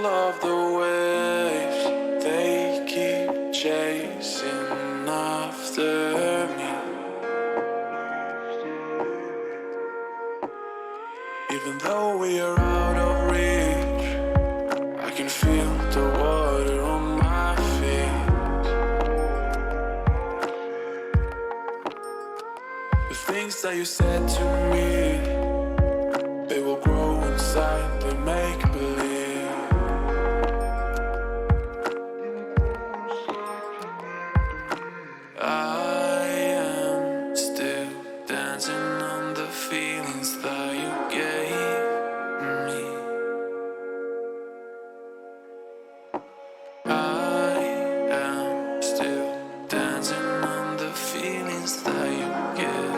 all of the waves, they keep chasing after me. Even though we are out of reach, I can feel the water on my feet. The things that you said to me, they will grow inside, they make believe. I am still dancing on the feelings that you gave me. I am still dancing on the feelings that you give me.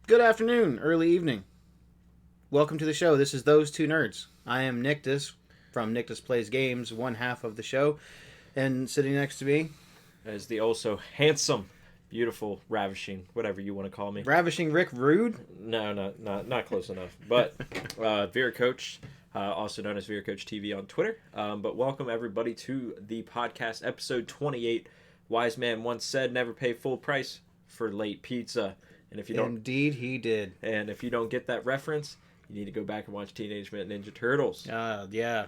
Good afternoon, early evening. Welcome to the show. This is Those Two Nerds. I am Nictus from Nictus Plays Games, one half of the show. And sitting next to me is the also handsome, beautiful, ravishing, whatever you want to call me. Ravishing Rick Rude? No, not close enough. But Vera Coach, also known as Vera Coach TV on Twitter. But welcome everybody to the podcast, episode 28. Wise man once said, "Never pay full price for late pizza." And if you don't, indeed he did. And if you don't get that reference, you need to go back and watch Teenage Mutant Ninja Turtles. Yeah.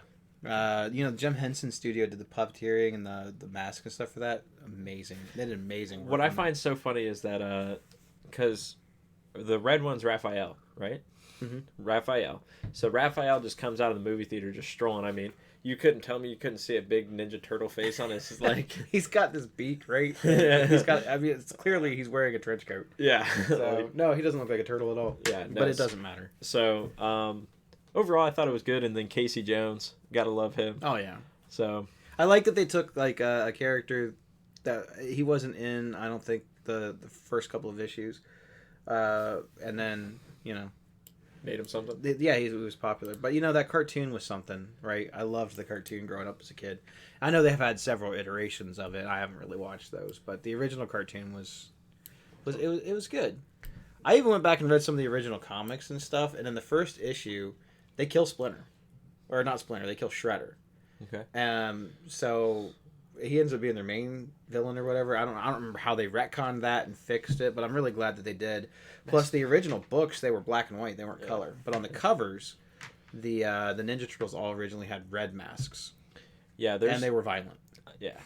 Jim Henson Studio did the puppeteering and the mask and stuff for that. Amazing. They did amazing work. What I find so funny is that, because the red one's Raphael, right? Mm-hmm. Raphael. So Raphael just comes out of the movie theater just strolling. I mean, you couldn't tell me you couldn't see a big Ninja Turtle face on his, like... He's got this beak, right? Yeah. It's clearly he's wearing a trench coat. Yeah. So, no, he doesn't look like a turtle at all. Yeah. No, but it doesn't matter. So, overall, I thought it was good. And then Casey Jones, gotta love him. Oh, yeah. So... I like that they took like a character that he wasn't in. I don't think the first couple of issues, and then Made him something. yeah, he was popular. But that cartoon was something, right? I loved the cartoon growing up as a kid. I know they've had several iterations of it. I haven't really watched those, but the original cartoon was good. I even went back and read some of the original comics and stuff, and in the first issue, they kill Splinter, or not Splinter, they kill Shredder. Okay. So he ends up being their main villain or whatever. I don't remember how they retconned that and fixed it, but I'm really glad that they did. Plus, the original books, they were black and white; they weren't color. But on the covers, the Ninja Turtles all originally had red masks. Yeah, and they were violent. Yeah.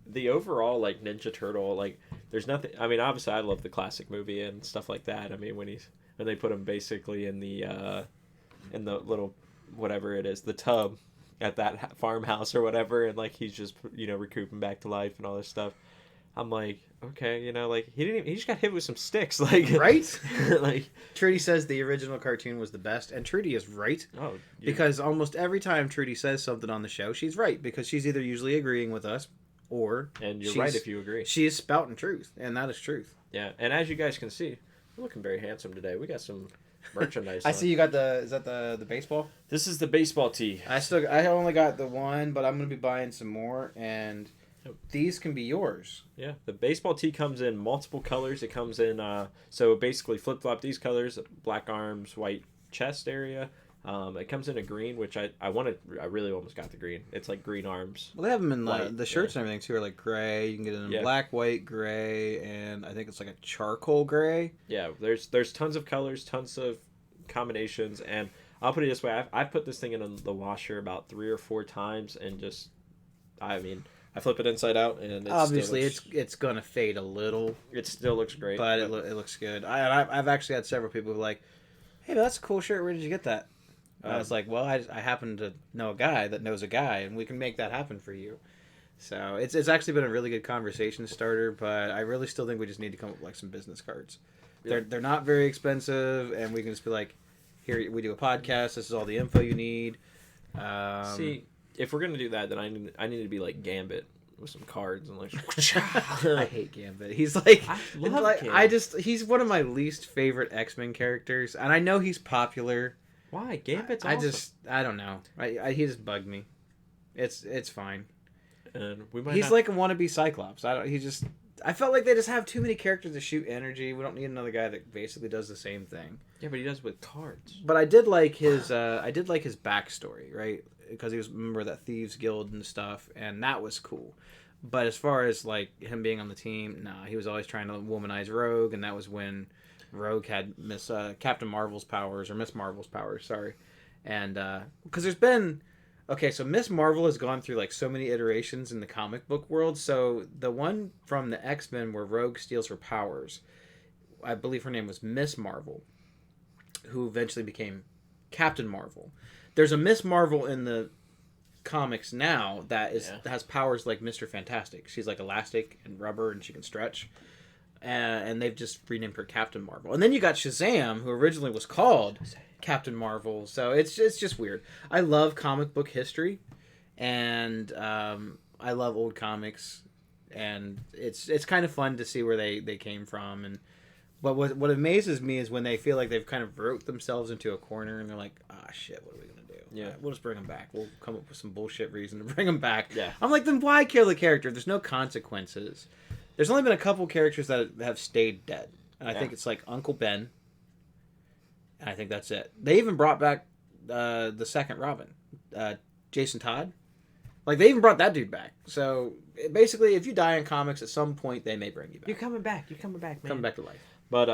The overall like Ninja Turtle, like there's nothing. I mean, obviously, I love the classic movie and stuff like that. I mean, when they put him basically in the little whatever it is, the tub at that farmhouse or whatever, and like he's just recouping back to life and all this stuff. I'm like, okay, like he just got hit with some sticks, like right. Like Trudy says the original cartoon was the best, and Trudy is right. Oh, because almost every time Trudy says something on the show, she's right because she's either usually agreeing with us, or and you're right if you agree. She is spouting truth, and that is truth. Yeah, and as you guys can see, we're looking very handsome today. We got some merchandise. I see you got is that the baseball? This is the baseball tee. I only got the one, but I'm gonna be buying some more, and these can be yours. Yeah, the baseball tee comes in multiple colors. It comes in so basically flip flop these colors: black arms, white chest area. It comes in a green, which I really almost got the green. It's like green arms. Well, they have them in the shirts and everything too are like gray. You can get it in black, white, gray, and I think it's like a charcoal gray. Yeah, there's tons of colors, tons of combinations, and I'll put it this way: I've put this thing in the washer about 3 or 4 times, and just, I mean, I flip it inside out, and obviously it's gonna fade a little. It still looks great, but it looks good. I've actually had several people who are like, "Hey, that's a cool shirt. Where did you get that?" I was like, well, I happen to know a guy that knows a guy, and we can make that happen for you. So it's actually been a really good conversation starter, but I really still think we just need to come up with like some business cards. Yeah. They're not very expensive, and we can just be like, here, we do a podcast. This is all the info you need. See, if we're gonna do that, then I need to be like Gambit with some cards and like. I hate Gambit. He's like, I love Gambit. He's one of my least favorite X-Men characters, and I know he's popular. Why? Gambit's awesome. I don't know. He just bugged me. It's fine. And he's like a wannabe Cyclops. I felt like they just have too many characters to shoot energy. We don't need another guy that basically does the same thing. Yeah, but he does with cards. But I did like his backstory, right? Because he was a member of that Thieves Guild and stuff, and that was cool. But as far as like him being on the team, he was always trying to womanize Rogue, and that was when Rogue had Captain Marvel's powers, or Miss Marvel's powers, sorry. And because there's been so Miss Marvel has gone through like so many iterations in the comic book world. So the one from the X-Men where Rogue steals her powers, I believe her name was Miss Marvel, who eventually became Captain Marvel. There's a Miss Marvel in the comics now that has powers like Mr. Fantastic. She's like elastic and rubber, and she can stretch. And they've just renamed her Captain Marvel. And then you got Shazam, who originally was called Captain Marvel. So it's just weird. I love comic book history, and I love old comics, and it's kind of fun to see where they came from. But what amazes me is when they feel like they've kind of wrote themselves into a corner, and they're like, shit, what are we going to do? Yeah. We'll just bring them back. We'll come up with some bullshit reason to bring them back. Yeah. I'm like, then why kill the character? There's no consequences. There's only been a couple characters that have stayed dead. And I think it's like Uncle Ben. And I think that's it. They even brought back the second Robin, Jason Todd. Like, they even brought that dude back. So, basically, if you die in comics, at some point, they may bring you back. You're coming back, man. Coming back to life. But,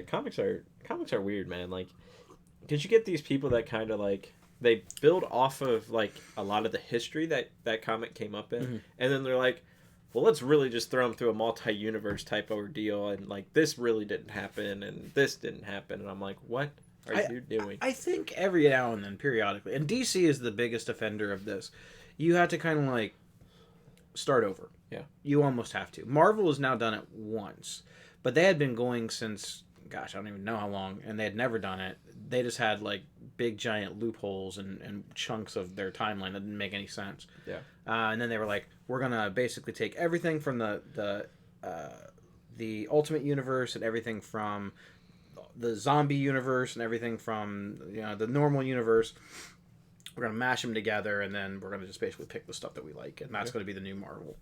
comics are weird, man. Like, because you get these people that kind of, like, they build off of, like, a lot of the history that comic came up in. Mm-hmm. And then they're like, well, let's really just throw them through a multi-universe type ordeal, and like this really didn't happen, and this didn't happen, and I'm like, what are you doing? I think every now and then, periodically, and DC is the biggest offender of this. You have to kind of like start over. Yeah, you almost have to. Marvel has now done it once, but they had been going since, gosh, I don't even know how long, and they had never done it. They just had like big giant loopholes and chunks of their timeline that didn't make any sense. Yeah. And then they were like, we're gonna basically take everything from the Ultimate Universe and everything from the zombie universe and everything from the normal universe. We're gonna mash them together, and then we're gonna just basically pick the stuff that we like, and that's gonna be the new Marvel.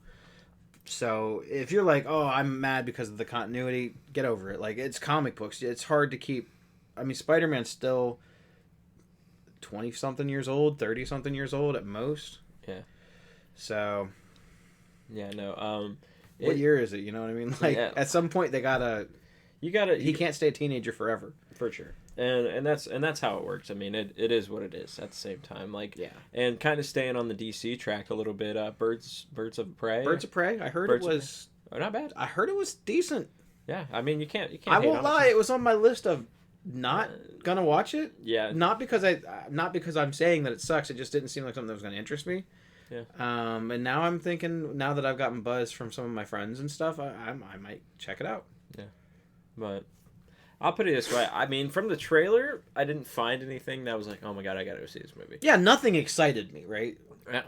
So if you're like, oh, I'm mad because of the continuity, get over it. Like, it's comic books. It's hard to keep. I mean, Spider-Man's still 20-something years old, 30-something years old at most. Yeah. So. Yeah, no. What year is it? You know what I mean? Like, at some point they gotta. He can't stay a teenager forever. For sure. And that's how it works. I mean, it is what it is at the same time. Like, yeah. And kind of staying on the DC track a little bit. Birds of Prey. Birds of Prey. I heard it was not bad. I heard it was decent. Yeah, I mean, you can't. I won't lie. It was on my list of not gonna watch it. Yeah. Not because I'm saying that it sucks. It just didn't seem like something that was gonna interest me. Yeah. And now I'm thinking, now that I've gotten buzz from some of my friends and stuff, I might check it out. Yeah. But I'll put it this way. I mean, from the trailer, I didn't find anything that was like, oh my god, I gotta go see this movie. Yeah, nothing excited me, right?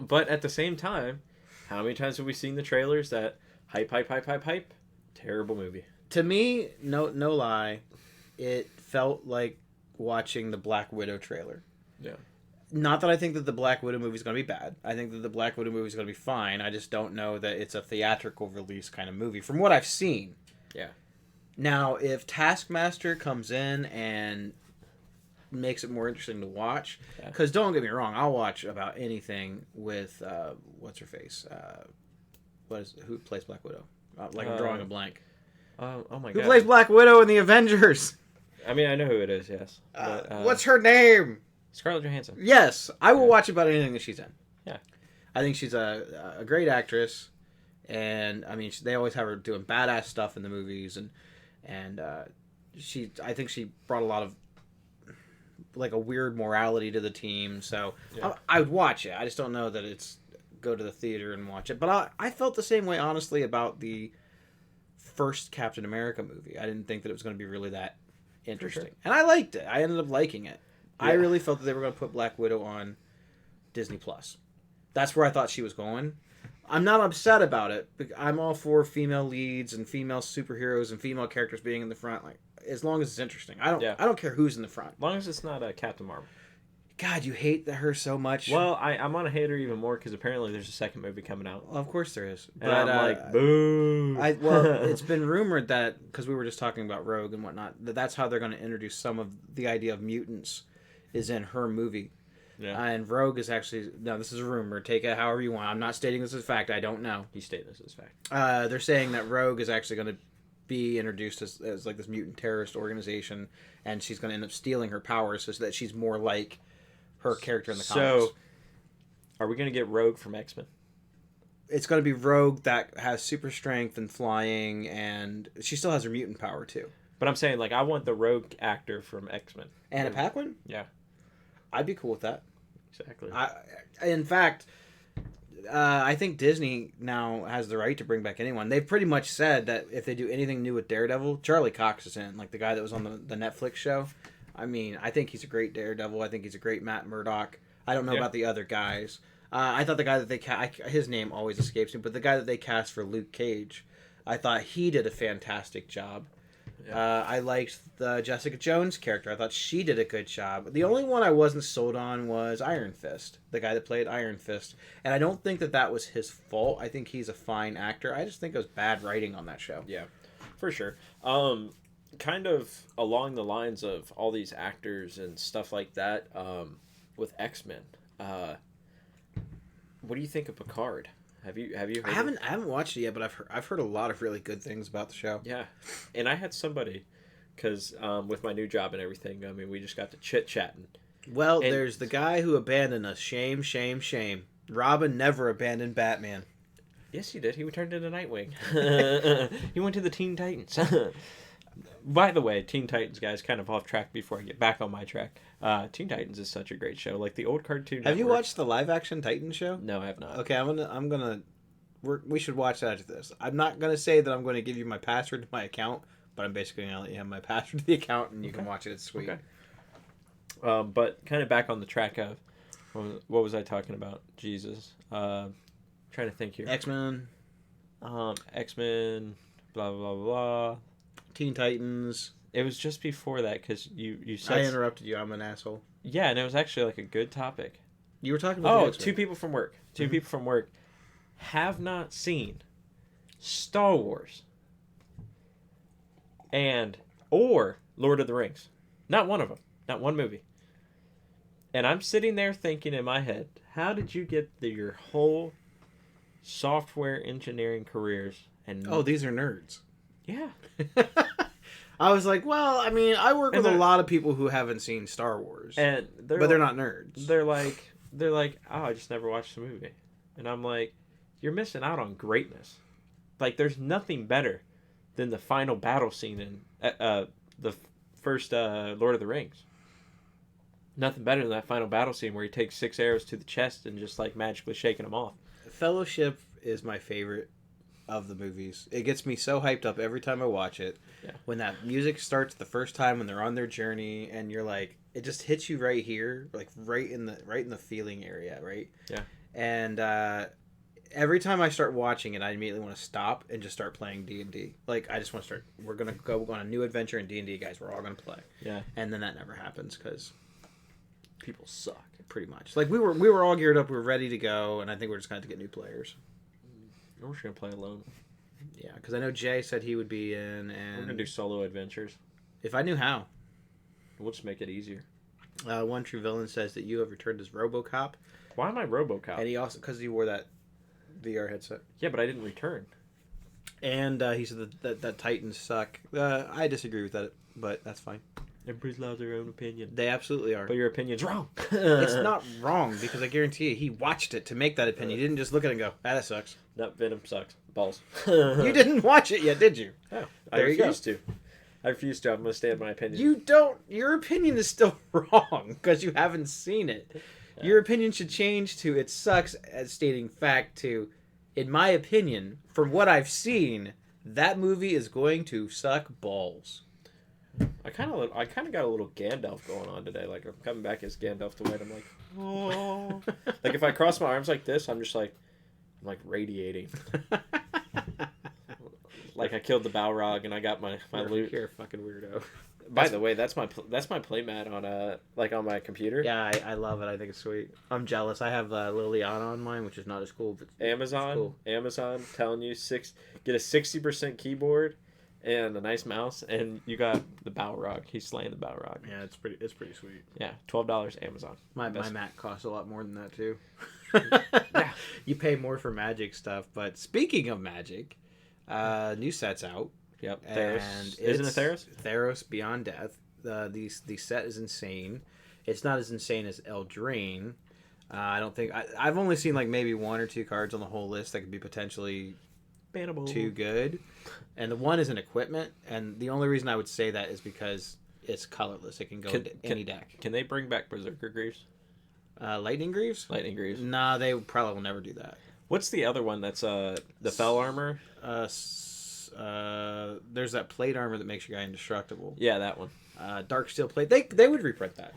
But at the same time, how many times have we seen the trailers that hype? Terrible movie. To me, no lie, it felt like watching the Black Widow trailer. Yeah. Not that I think that the Black Widow movie is going to be bad. I think that the Black Widow movie is going to be fine. I just don't know that it's a theatrical release kind of movie from what I've seen. Yeah. Now, if Taskmaster comes in and makes it more interesting to watch, because don't get me wrong, I'll watch about anything with what's her face, who plays Black Widow? I'm drawing a blank. Oh my god. Who plays Black Widow in the Avengers? I mean, I know who it is. Yes. But, what's her name? Scarlett Johansson. Yes, I will watch about anything that she's in. Yeah. I think she's a great actress, and I mean they always have her doing badass stuff in the movies, and I think she brought a lot of like a weird morality to the team. So I would watch it. I just don't know that it's go to the theater and watch it. But I felt the same way honestly about the first Captain America movie. I didn't think that it was going to be really that interesting, and I liked it. I ended up liking it. Yeah. I really felt that they were going to put Black Widow on Disney Plus. That's where I thought she was going. I'm not upset about it. I'm all for female leads and female superheroes and female characters being in the front. Like, as long as it's interesting. I don't care who's in the front. As long as it's not Captain Marvel. God, you hate her so much. Well, I'm gonna hate her even more because apparently there's a second movie coming out. Well, of course there is. And I'm like, boo. It's been rumored that, because we were just talking about Rogue and whatnot, that's how they're going to introduce some of the idea of mutants is in her movie. Yeah. And Rogue is actually, no, this is a rumor. Take it however you want. I'm not stating this as fact. I don't know. He's stating this as fact. They're saying that Rogue is actually going to be introduced as like this mutant terrorist organization, and she's going to end up stealing her powers so that she's more like her character in the comics. So, are we going to get Rogue from X-Men? It's going to be Rogue that has super strength and flying, and she still has her mutant power too. But I'm saying, like, I want the Rogue actor from X-Men. Anna Paquin? Yeah. I'd be cool with that. Exactly. In fact, I think Disney now has the right to bring back anyone. They've pretty much said that if they do anything new with Daredevil, Charlie Cox is in, like the guy that was on the Netflix show. I mean, I think he's a great Daredevil. I think he's a great Matt Murdock. I don't know about the other guys. I thought the guy that they his name always escapes me, but the guy that they cast for Luke Cage, I thought he did a fantastic job. Yeah. I liked the Jessica Jones character. I thought she did a good job. The only one I wasn't sold on was Iron Fist, the guy that played Iron Fist. And I don't think that was his fault. I think he's a fine actor. I just think it was bad writing on that show. Yeah, for sure. Kind of along the lines of all these actors and stuff like that, with X-Men, what do you think of Picard? Have you heard I haven't watched it yet, but I've heard a lot of really good things about the show. Yeah, and I had somebody, because with my new job and everything, I mean, we just got to chit-chatting. Well, there's the guy who abandoned us. Shame, shame, shame. Robin never abandoned Batman. Yes, he did. He returned into Nightwing. He went to the Teen Titans. By the way, Teen Titans, guys, kind of off track before I get back on my track. Teen Titans is such a great show. Like the old Cartoon Network. Have you watched the live-action Titans show? No, I have not. Okay, we should watch that after this. I'm not going to say that I'm going to give you my password to my account, but I'm basically going to let you have my password to the account, and you can watch it. It's sweet. But kind of back on the track of what was I talking about? Jesus, trying to think here. X-Men, X-Men, blah blah blah. Teen Titans. It was just before that because you I said interrupted you. I'm an asshole. yeah, and it was actually like a good topic. You were talking about Oh, the X-Men. two people from work. Two Mhm. people from work have not seen Star Wars and or Lord of the Rings. Not one of them. Not one movie. And I'm sitting there thinking in my head, how did you get your whole software engineering careers and Oh, these are nerds. yeah. I was like, well, I mean, I work And with a they're- lot of people who haven't seen Star Wars, And but they're not nerds. They're like, oh, I just never watched the movie. And I'm like, you're missing out on greatness. Like, there's nothing better than the final battle scene in the first Lord of the Rings. Nothing better than that final battle scene where he takes 6 arrows to the chest and just, like, magically shaking them off. Fellowship is my favorite of the movies. It gets me so hyped up every time I watch it. Yeah. When that music starts the first time when they're on their journey and you're like, it just hits you right here, like right in the feeling area, right? Yeah. And every time I start watching it, I immediately want to stop and just start playing D&D. Like, I just want to start. We're gonna go on a new adventure in D&D, guys. We're all gonna play. Yeah. And then that never happens because People suck. pretty much, like we were all geared up, we were ready to go, and I think we're just gonna have to get new players. We're just going to play alone. Yeah, because I know Jay said he would be in, and We're going to do solo adventures. if I knew how. We'll just make it easier. One true villain says that you have returned as RoboCop, Why am I RoboCop? and he also because he wore that VR headset, Yeah, but I didn't return. and he said that Titans suck. I disagree with that, but that's fine. Everybody's allowed their own opinion. They absolutely are. But your opinion's wrong. It's not wrong because I guarantee you, he watched it to make that opinion. He didn't just look at it and go, "Ah, that sucks." No, Venom sucks. Balls. You didn't watch it yet, did you? Oh, I There you go. refuse to. I refuse to. I'm going to stand by my opinion. You don't. Your opinion is still wrong because you haven't seen it. Yeah. Your opinion should change to "it sucks" as stating fact to, in my opinion, from what I've seen, that movie is going to suck balls. I kind of got a little Gandalf going on today. Like, I'm coming back as Gandalf the White. I'm like, oh. Like, if I cross my arms like this, I'm like radiating. Like, I killed the Balrog and I got my loot. You're a fucking weirdo. By the way, that's my playmat on on my computer. Yeah, I love it. I think it's sweet. I'm jealous. I have Liliana on mine, which is not as cool. But Amazon, cool. telling you get a 60% keyboard and a nice mouse, and you got the Balrog. He's slaying the Balrog. Yeah, it's pretty sweet. Yeah, $12 Amazon. My Best. Mac costs a lot more than that too. Yeah. You pay more for Magic stuff. But speaking of Magic, new set's out. Yep. And Theros. Isn't it Theros? Theros Beyond Death. The set is insane. It's not as insane as Eldraine. I don't think I've only seen like maybe 1 or 2 cards on the whole list that could be potentially Bannable. too good, and the one is an equipment. And the only reason I would say that is because it's colorless. It can go into any deck. Can they bring back Berserker Greaves? Lightning Greaves? Lightning Greaves. Nah, they probably will never do that. What's the other one that's the Fell Armor? There's that plate armor that makes your guy indestructible. Yeah, that one. Dark steel plate. They would reprint that.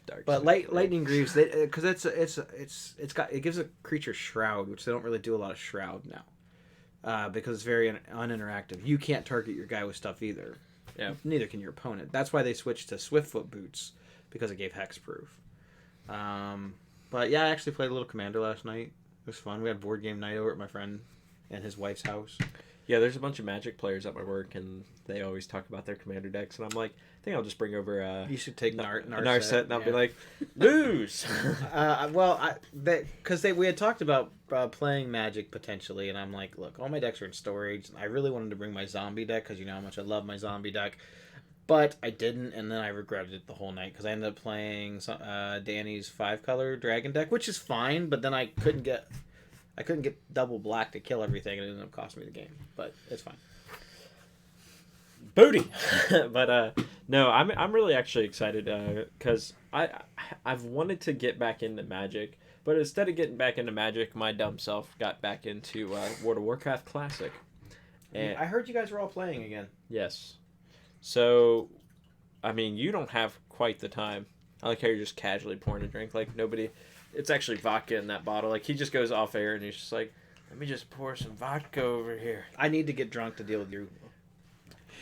Dark But Side. Lightning Greaves, because it gives a creature shroud, which they don't really do a lot of shroud now, because it's very uninteractive. You can't target your guy with stuff either. Yeah. Neither can your opponent. That's why they switched to Swiftfoot boots, because it gave hexproof. But yeah, I actually played a little Commander last night. It was fun. We had board game night over at my friend and his wife's house. Yeah, there's a bunch of Magic players at my work, and they always talk about their Commander decks, and I'm like, I think I'll just bring over You should take a Narset, and I'll yeah. be like, lose. Because we had talked about playing Magic potentially, and I'm like, look, all my decks are in storage. I really wanted to bring my zombie deck because you know how much I love my zombie deck, but I didn't, and then I regretted it the whole night because I ended up playing Danny's 5-color dragon deck, which is fine, but then I couldn't get double black to kill everything, and it ended up costing me the game. But it's fine. Booty. But no, I'm really actually excited because I've wanted to get back into Magic, but instead of getting back into Magic, my dumb self got back into World of Warcraft Classic. And I heard you guys were all playing again. yes, so I mean, you don't have quite the time. I like how you're just casually pouring a drink. Like, nobody... It's actually vodka in that bottle. Like, he just goes off air and he's just like, let me just pour some vodka over here. I need to get drunk to deal with you.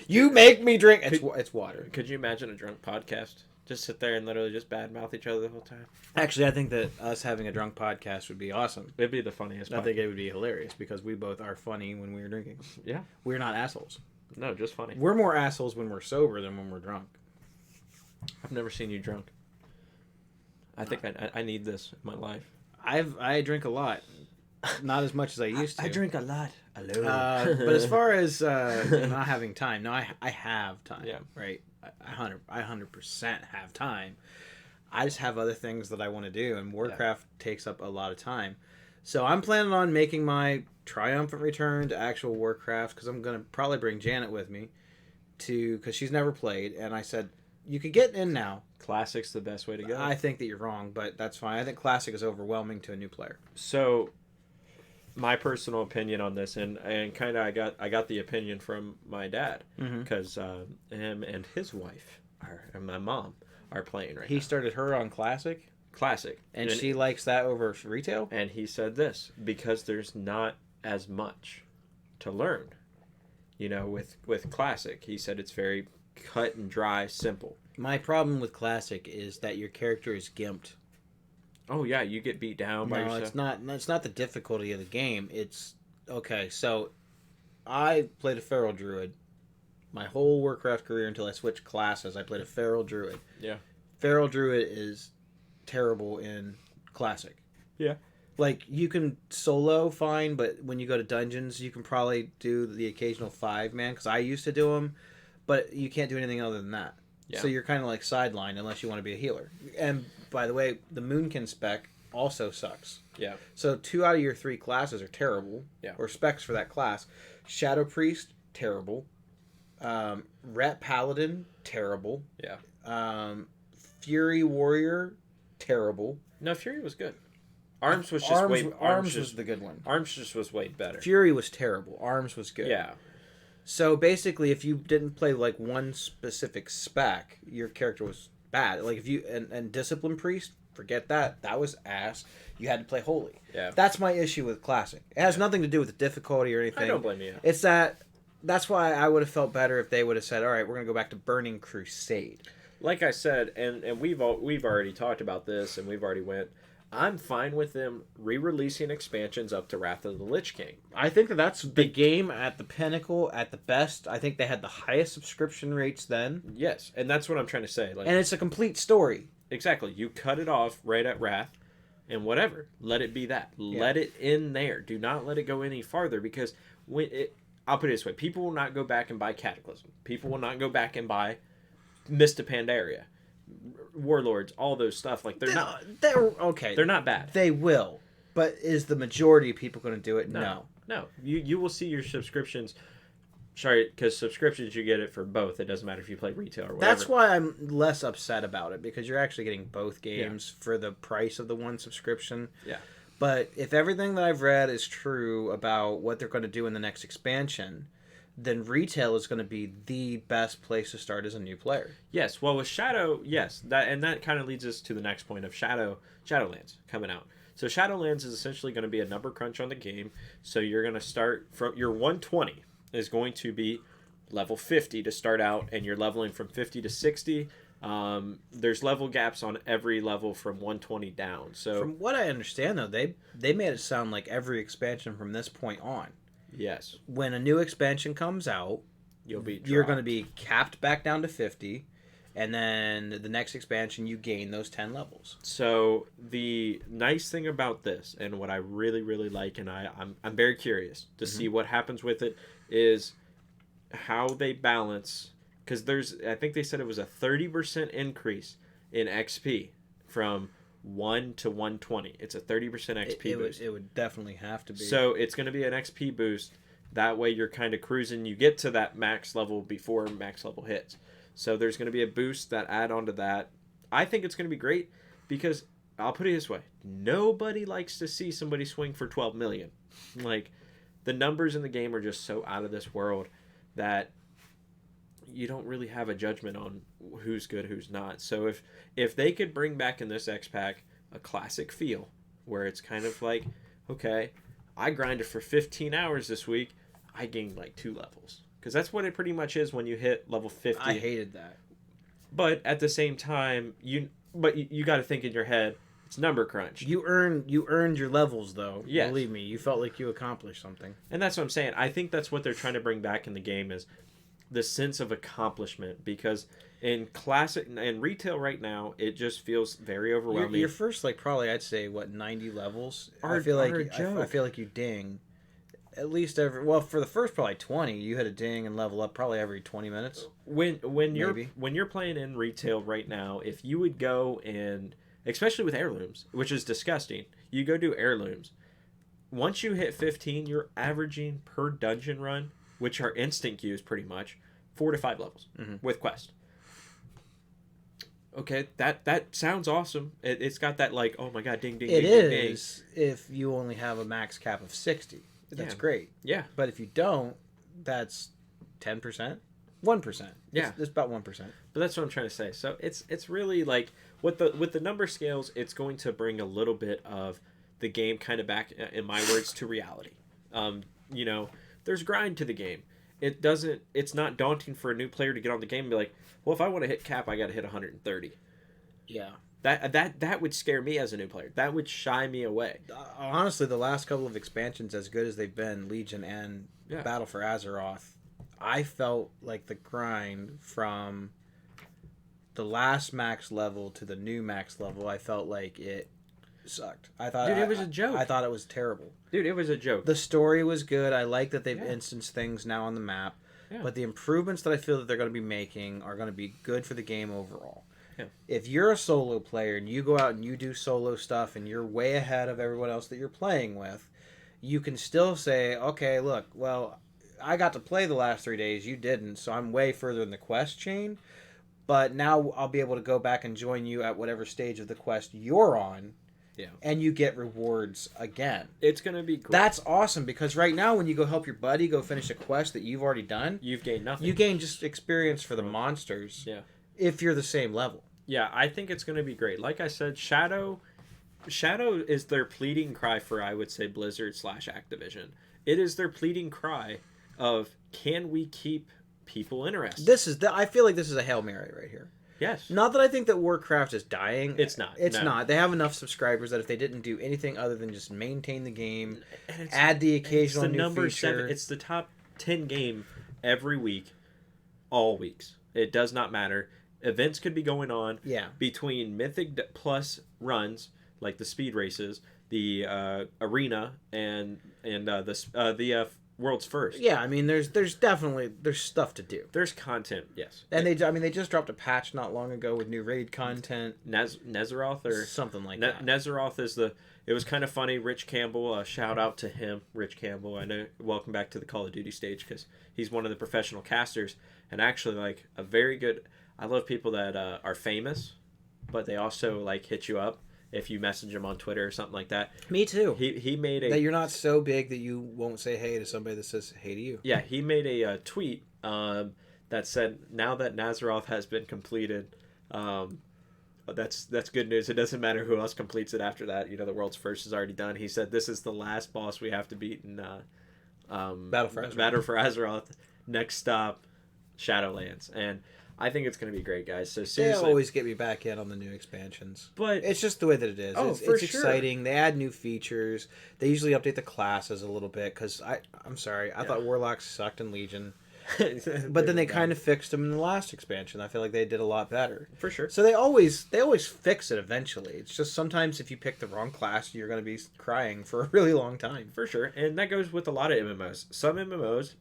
You make me drink. It's water. Could you imagine a drunk podcast? Just sit there and literally just badmouth each other the whole time. Actually, I think that us having a drunk podcast would be awesome. It'd be the funniest. I think it would be hilarious because we both are funny when we're drinking. Yeah. We're not assholes. No, just funny. We're more assholes when we're sober than when we're drunk. I've never seen you drunk. I think I need this in my life. I drink a lot. Not as much as I used to. I drink a lot. Alone. But as far as not having time, no, I have time. Yeah. Right. I 100% have time. I just have other things that I want to do, and Warcraft takes up a lot of time. So I'm planning on making my triumphant return to actual Warcraft because I'm gonna probably bring Janet with me, because she's never played, and I said you could get in now. Classic's the best way to go. I think that you're wrong, but that's fine. I think Classic is overwhelming to a new player. So, my personal opinion on this, and kind of I got the opinion from my dad because him and his wife and my mom are playing right now. He started her on Classic, and she likes that over retail. And he said this because there's not as much to learn, with Classic. He said it's very cut and dry, simple. My problem with Classic is that your character is gimped. Oh yeah, you get beat down by yourself. It's not the difficulty of the game. It's okay. So, I played a feral druid my whole Warcraft career until I switched classes. I played a feral druid. Yeah, feral druid is terrible in Classic. Yeah, like you can solo fine, but when you go to dungeons, you can probably do the occasional 5-man because I used to do them, but you can't do anything other than that. Yeah. So you're kind of like sidelined unless you want to be a healer. And by the way, the Moonkin spec also sucks. Yeah. So 2 out of your 3 classes are terrible. Yeah. Or specs for that class. Shadow Priest, terrible. Ret Paladin, terrible. Yeah. Fury Warrior, terrible. No, Fury was good. Arms was just Arms was the good one. Arms just was way better. Fury was terrible. Arms was good. Yeah. So basically, if you didn't play like one specific spec, your character was bad. Like if you and Discipline Priest, forget that. That was ass. You had to play Holy. Yeah. That's my issue with Classic. It has nothing to do with the difficulty or anything. I don't blame you. It's that's why I would have felt better if they would have said, all right, we're going to go back to Burning Crusade. Like I said, and we've already talked about this, and we've already went, I'm fine with them re-releasing expansions up to Wrath of the Lich King. I think that's the game at the pinnacle, at the best. I think they had the highest subscription rates then. Yes, and that's what I'm trying to say. Like, and it's a complete story. Exactly. You cut it off right at Wrath, and whatever. Let it be that. Yeah. Let it in there. Do not let it go any farther, because I'll put it this way. People will not go back and buy Cataclysm. People will not go back and buy Mist of Pandaria. Warlords, all those stuff, like they're okay. They're not bad. They will, but is the majority of people going to do it? No. You will see your subscriptions. Sorry, because subscriptions you get it for both. It doesn't matter if you play retail or whatever. That's why I'm less upset about it, because you're actually getting both games for the price of the one subscription. Yeah. But if everything that I've read is true about what they're going to do in the next expansion, then retail is going to be the best place to start as a new player. Yes, well with Shadow, yes, that kind of leads us to the next point of Shadowlands coming out. So Shadowlands is essentially going to be a number crunch on the game. So you're going to start from your 120 is going to be level 50 to start out, and you're leveling from 50 to 60. There's level gaps on every level from 120 down. So from what I understand, though, they made it sound like every expansion from this point on. Yes. When a new expansion comes out, you're going to be capped back down to 50, and then the next expansion you gain those 10 levels. So the nice thing about this, and what I really really like, and I'm very curious to see what happens with it, is how they balance, because I think they said it was a 30% increase in XP from 1 to 120. It's a 30% XP boost. It would definitely have to be. So it's going to be an XP boost. That way you're kind of cruising. You get to that max level before max level hits. So there's going to be a boost that add on to that. I think it's going to be great because I'll put it this way. Nobody likes to see somebody swing for 12 million. Like, the numbers in the game are just so out of this world that you don't really have a judgment on who's good, who's not. So if they could bring back in this X Pack a classic feel where it's kind of like, okay, I grinded for 15 hours this week, I gained like 2 levels. Because that's what it pretty much is when you hit level 50. I hated that. But at the same time, you got to think in your head, it's number crunch. You earned your levels, though. Yes. Believe me, you felt like you accomplished something. And that's what I'm saying. I think that's what they're trying to bring back in the game is the sense of accomplishment. Because in classic and retail right now, it just feels very overwhelming. Your first, like, probably I'd say 90 levels. Are I feel like a joke. I feel like you ding at least for the first probably 20, you hit a ding and level up probably every 20 minutes. When you're playing in retail right now, if you would go and especially with heirlooms, which is disgusting, you go do heirlooms. Once you hit 15, you're averaging per dungeon run, which are instant queues pretty much, 4 to 5 levels with quest. Okay, that sounds awesome. It's got that like, oh my god, ding ding. It ding, is ding. if you only have a max cap of 60. That's great. Yeah. But if you don't, that's 10%, 1%. Yeah, it's about 1%. But that's what I'm trying to say. So it's really like with the number scales, it's going to bring a little bit of the game kind of back, in my words, to reality. You know, there's grind to the game. It's not daunting for a new player to get on the game and be like, well, if I want to hit cap, I got to hit 130. Yeah. That would scare me as a new player. That would shy me away. Honestly, the last couple of expansions, as good as they've been, Legion and Battle for Azeroth, I felt like the grind from the last max level to the new max level, I felt like it sucked. I thought, dude, it was a joke. I thought it was terrible. Dude, it was a joke. The story was good. I like that they've instanced things now on the map. Yeah. But the improvements that I feel that they're going to be making are going to be good for the game overall. Yeah. If you're a solo player and you go out and you do solo stuff and you're way ahead of everyone else that you're playing with, you can still say, okay, look, well, I got to play the last 3 days, you didn't, so I'm way further in the quest chain, but now I'll be able to go back and join you at whatever stage of the quest you're on, and you get rewards again. It's going to be great. That's awesome, because right now when you go help your buddy go finish a quest that you've already done, you've gained nothing. You gain just experience for the monsters. Yeah. If you're the same level. Yeah, I think it's going to be great. Like I said, Shadow is their pleading cry for, I would say, Blizzard / Activision. It is their pleading cry of, can we keep people interested? I feel like this is a Hail Mary right here. Yes. Not that I think that Warcraft is dying. It's not. It's not. They have enough subscribers that if they didn't do anything other than just maintain the game, add the occasional new feature. 7. It's the top 10 game every week, all weeks. It does not matter. Events could be going on between Mythic Plus runs, like the speed races, the arena, and the World's First. Yeah, I mean, there's definitely stuff to do. There's content, yes. And they just dropped a patch not long ago with new raid content. Nezeroth or something like that. Nezeroth is it was kind of funny. Rich Campbell, shout out to him, Rich Campbell. I know, welcome back to the Call of Duty stage, because he's one of the professional casters and actually like a very good. I love people that are famous, but they also like hit you up if you message them on Twitter or something like that. Me too. He made that you're not so big that you won't say hey to somebody that says hey to you. Yeah, he made a tweet that said, now that Nazaroth has been completed, that's good news. It doesn't matter who else completes it after that. You know, the World's First is already done. He said this is the last boss we have to beat in Battle for Azeroth. Next stop, Shadowlands. And I think it's going to be great, guys. So seriously, they always get me back in on the new expansions, but it's just the way that it is. It's exciting. They add new features. They usually update the classes a little bit because I'm sorry, I thought Warlocks sucked in Legion, but then they kind of fixed them in the last expansion. I feel like they did a lot better for sure. So they always fix it eventually. It's just sometimes if you pick the wrong class, you're going to be crying for a really long time. For sure, and that goes with a lot of MMOs. Some MMOs.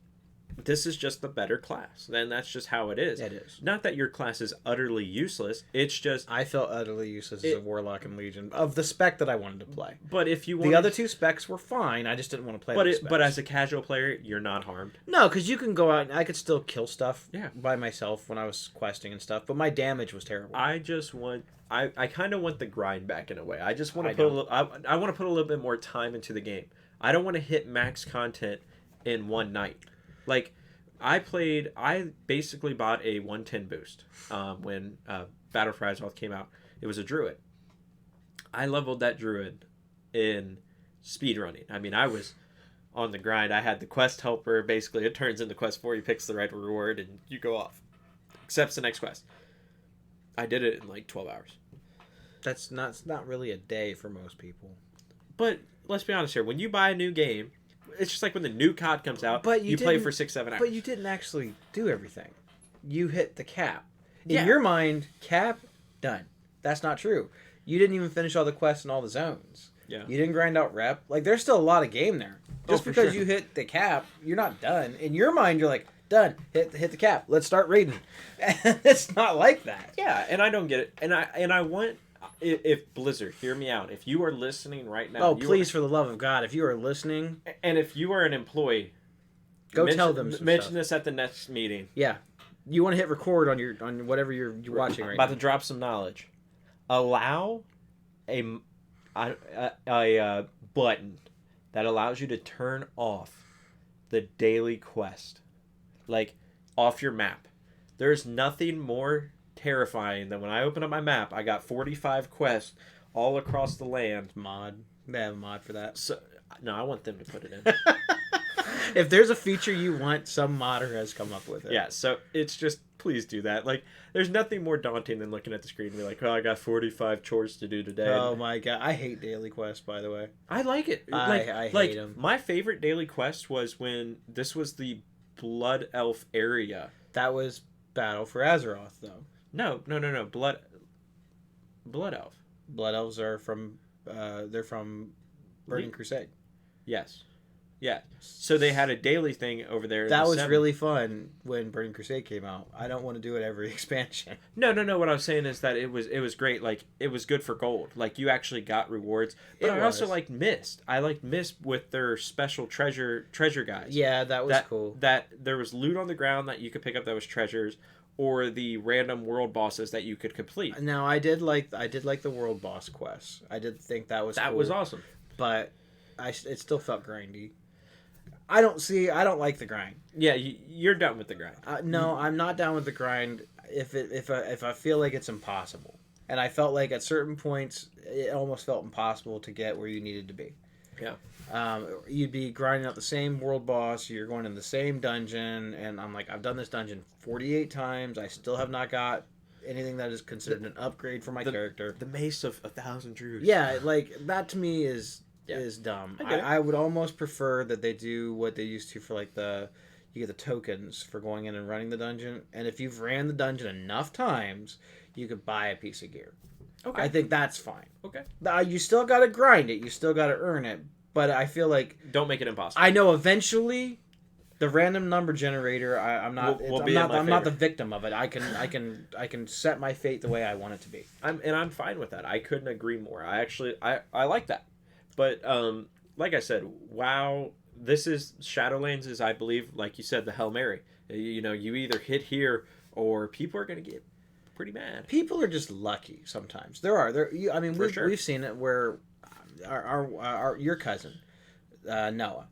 This is just the better class, and that's just how it is. It is. Not that your class is utterly useless. It's just I felt utterly useless as a Warlock in Legion of the spec that I wanted to play. But if you the other two specs were fine, I just didn't want to play. But as a casual player, you're not harmed. No, because you can go out and I could still kill stuff by myself when I was questing and stuff. But my damage was terrible. I just want. I kind of want the grind back in a way. I just want to put I want to put a little bit more time into the game. I don't want to hit max content in one night. Like, I basically bought a 110 boost when Battle for Azeroth came out. It was a druid. I leveled that druid in speedrunning. I mean, I was on the grind. I had the quest helper. Basically, it turns into quest 4. He picks the right reward, and you go off. Accepts the next quest. I did it in like 12 hours. That's not really a day for most people. But let's be honest here. When you buy a new game, it's just like when the new COD comes out, But you play for 6-7 hours. But you didn't actually do everything. You hit the cap. In Yeah. your mind, cap, done. That's not true. You didn't even finish all the quests in all the zones. Yeah. You didn't grind out rep. Like, there's still a lot of game there. Just for because sure. you hit the cap, you're not done. In your mind, you're like, done. Hit the cap. Let's start raiding. It's not like that. Yeah, and I don't get it. And I want, if Blizzard, hear me out. If you are listening right now. Oh, please, for the love of God, if you are listening, And if you are an employee, go tell them some mention stuff. this at the next meeting. Yeah. You want to hit record on whatever you're watching right About now. to drop some knowledge. Allow a button that allows you to turn off the daily quest, like off your map. There's nothing more terrifying than when I open up my map. I got 45 quests all across the land. Mod. They have a mod for that. So no, I want them to put it in. If there's a feature you want, some modder has come up with it. Yeah, so it's just, please do that. Like, there's nothing more daunting than looking at the screen and be like, oh, I got 45 chores to do today. Oh my god, I hate daily quests. By the way, I like it. I hate 'em. My favorite daily quest was when this was the Blood Elf area. that was Battle for Azeroth, though. No. Blood Elf. Blood elves are from, they're from Burning Crusade. Yes. Yeah. So they had a daily thing over there. in That the was 7th. really fun when Burning Crusade came out. I don't want to do it every expansion. No. What I was saying is that it was great. Like, it was good for gold. Like, you actually got rewards. But It I also was. liked Mist. I liked Mist with their special treasure guys. Yeah, that was cool. That there was loot on the ground that you could pick up that was treasures, or the random world bosses that you could complete. Now I did like the world boss quests. I did think that was That cool, was awesome. but it still felt grindy. I don't like the grind. Yeah, you're done with the grind. No, I'm not down with the grind if I feel like it's impossible. And I felt like at certain points it almost felt impossible to get where you needed to be. Yeah. You'd be grinding out the same world boss, you're going in the same dungeon, and I'm like, I've done this dungeon 48 times, I still have not got anything that is considered an upgrade for my character. The Mace of 1,000 Druids. Yeah, like, that to me is dumb. I get it. I would almost prefer that they do what they used to for, like, you get the tokens for going in and running the dungeon, and if you've ran the dungeon enough times, you could buy a piece of gear. Okay. I think that's fine. Okay. You still gotta grind it, you still gotta earn it, but I feel like Don't make it impossible. I know eventually the random number generator. I'm not. Will I'm be not. in my I'm not the favor. victim of it. I can set my fate the way I want it to be. I'm fine with that. I couldn't agree more. I like that. But like I said, WoW, this is Shadowlands is, I believe, like you said, the Hail Mary. You either hit here or people are going to get pretty mad. People are just lucky sometimes. I mean, sure. we've seen it where your cousin Noah,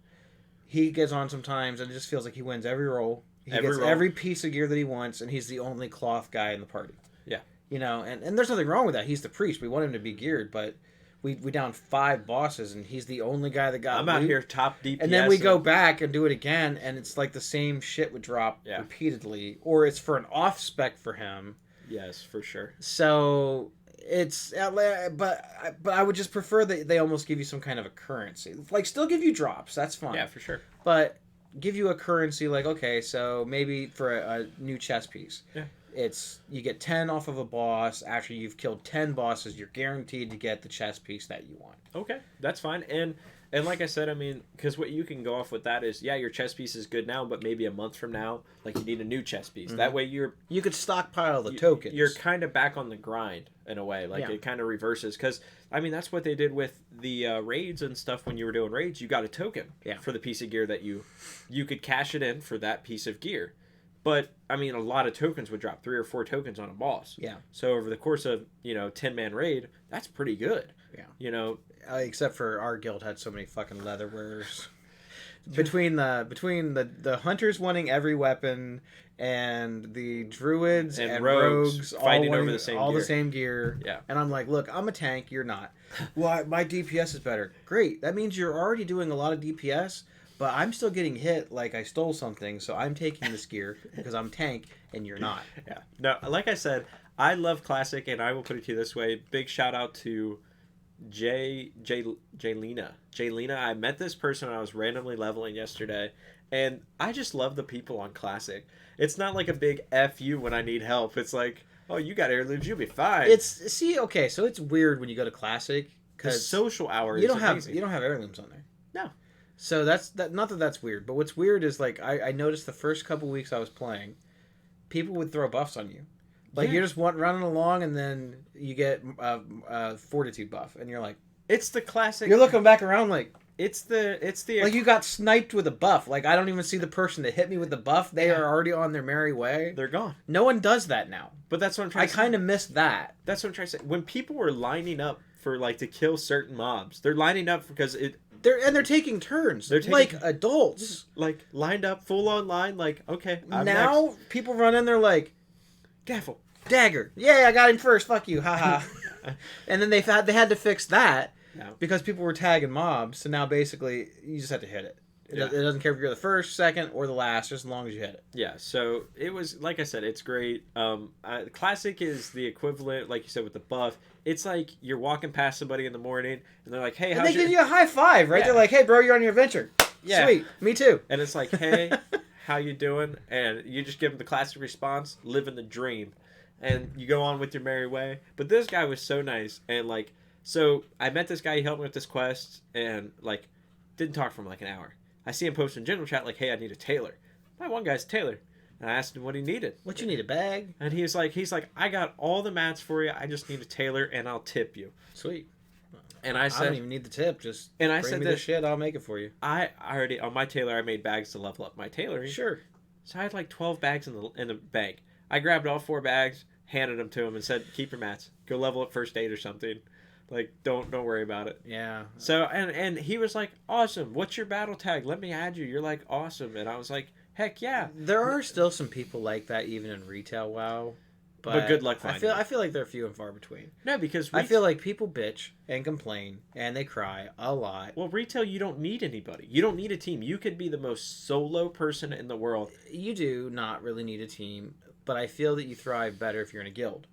he gets on sometimes and it just feels like he wins every roll. He gets every piece of gear that he wants, and he's the only cloth guy in the party. Yeah. And there's nothing wrong with that. He's the priest. We want him to be geared, but we down 5 bosses, and he's the only guy that got I'm out loot. here top DPS. And then we go back and do it again, and it's like the same shit would drop repeatedly, or it's for an off spec for him. Yes, for sure. So it's, but I would just prefer that they almost give you some kind of a currency, like still give you drops. That's fine. Yeah, for sure. But give you a currency, like, okay, so maybe for a new chess piece. Yeah. It's you get 10 off of a boss. After you've killed 10 bosses, you're guaranteed to get the chess piece that you want. Okay, that's fine. And like I said, I mean, because what you can go off with that is, yeah, your chess piece is good now, but maybe a month from now, like, you need a new chess piece. That way you could stockpile the tokens. You're kind of back on the grind in a way. Like, it kind of reverses. Because, I mean, that's what they did with the raids and stuff. When you were doing raids, you got a token for the piece of gear that you could cash it in for that piece of gear. But, I mean, a lot of tokens would drop 3 or 4 tokens on a boss. Yeah. So over the course of, 10-man raid, that's pretty good. Yeah. Except for our guild had so many fucking leather wearers. between the hunters wanting every weapon and the druids and rogues fighting all over wanting the same all gear. the same gear. Yeah. And I'm like, look, I'm a tank, you're not. Well, my DPS is better. Great. That means you're already doing a lot of DPS, but I'm still getting hit like I stole something, so I'm taking this gear because I'm tank and you're not. Yeah. No, like I said, I love Classic, and I will put it to you this way. Big shout out to Jaylena. Jaylena, I met this person when I was randomly leveling yesterday, and I just love the people on Classic. It's not like a big F you when I need help. It's like, oh, you got heirlooms, you'll be fine. Okay, so it's weird when you go to Classic the because social hour you is don't amazing. have heirlooms on there. No. So not that that's weird, but what's weird is like I noticed the first couple weeks I was playing, people would throw buffs on you. Like Yeah. you're just running along and then you get fortitude buff and you're like It's the Classic. you're looking back around like It's the like you got sniped with a buff. Like I don't even see the person that hit me with the buff. They are already on their merry way. They're gone. No one does that now. But that's what I'm trying I to kind of miss that. That's what I'm trying to say. When people were lining up for like to kill certain mobs, they're lining up because They're taking turns. They're taking- like adults. like lined up full on line. Like okay, I'm Now next. people run in. They're like, Gaffle. dagger. Yeah, I got him first. Fuck you. Haha. And then they had to fix that Yeah. because people were tagging mobs. So now basically you just have to hit it. It Yeah. doesn't care if you're the first, second, or the last, just as long as you hit it. Yeah, so it was like I said, it's great. Classic is the equivalent, like you said, with the buff. It's like you're walking past somebody in the morning, and they're like, "Hey, And how's they your?" give you a high five, right? Yeah. They're like, "Hey, bro, you're on your adventure." Yeah. Sweet. Me too. And it's like, "Hey, how you doing?" And you just give them the classic response, "Living the dream," and you go on with your merry way. But this guy was so nice, and like, so I met this guy. He helped me with this quest, and like, didn't talk for him like an hour. I see him post in general chat like, "Hey, I need a tailor." My one guy's a tailor, and I asked him what he needed. What you need, a bag? And he's like, I got all the mats for you. I just need a tailor, and I'll tip you. Sweet. And I I said, don't even need the tip. Just and I bring said me the this, shit. I'll make it for you. I already on my tailor. I made bags to level up my tailoring. Sure. So I had like 12 bags in the bank. I grabbed all 4 bags, handed them to him, and said, "Keep your mats. Go level up first aid or something. Like don't worry about it." Yeah. So and he was like, "Awesome. What's your battle tag? Let me add you. You're like awesome." And I was like, "Heck yeah." There are still some people like that even in retail WoW. But good luck I finding them. feel like they're few and far between. No, because I feel like people bitch and complain and they cry a lot. well, retail, you don't need anybody. You don't need a team. You could be the most solo person in the world. You do not really need a team, but I feel that you thrive better if you're in a guild.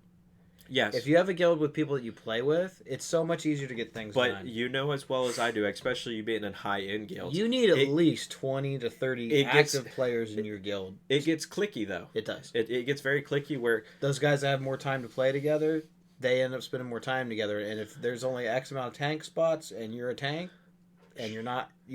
Yes. If you have a guild with people that you play with, it's so much easier to get things But done. you know as well as I do, especially you being in high-end guilds. You need at It- least 20 to 30 it gets- active players in your guild. It gets clicky, though. It does. It gets very clicky where... Those guys that have more time to play together, they end up spending more time together. And if there's only X amount of tank spots and you're a tank and you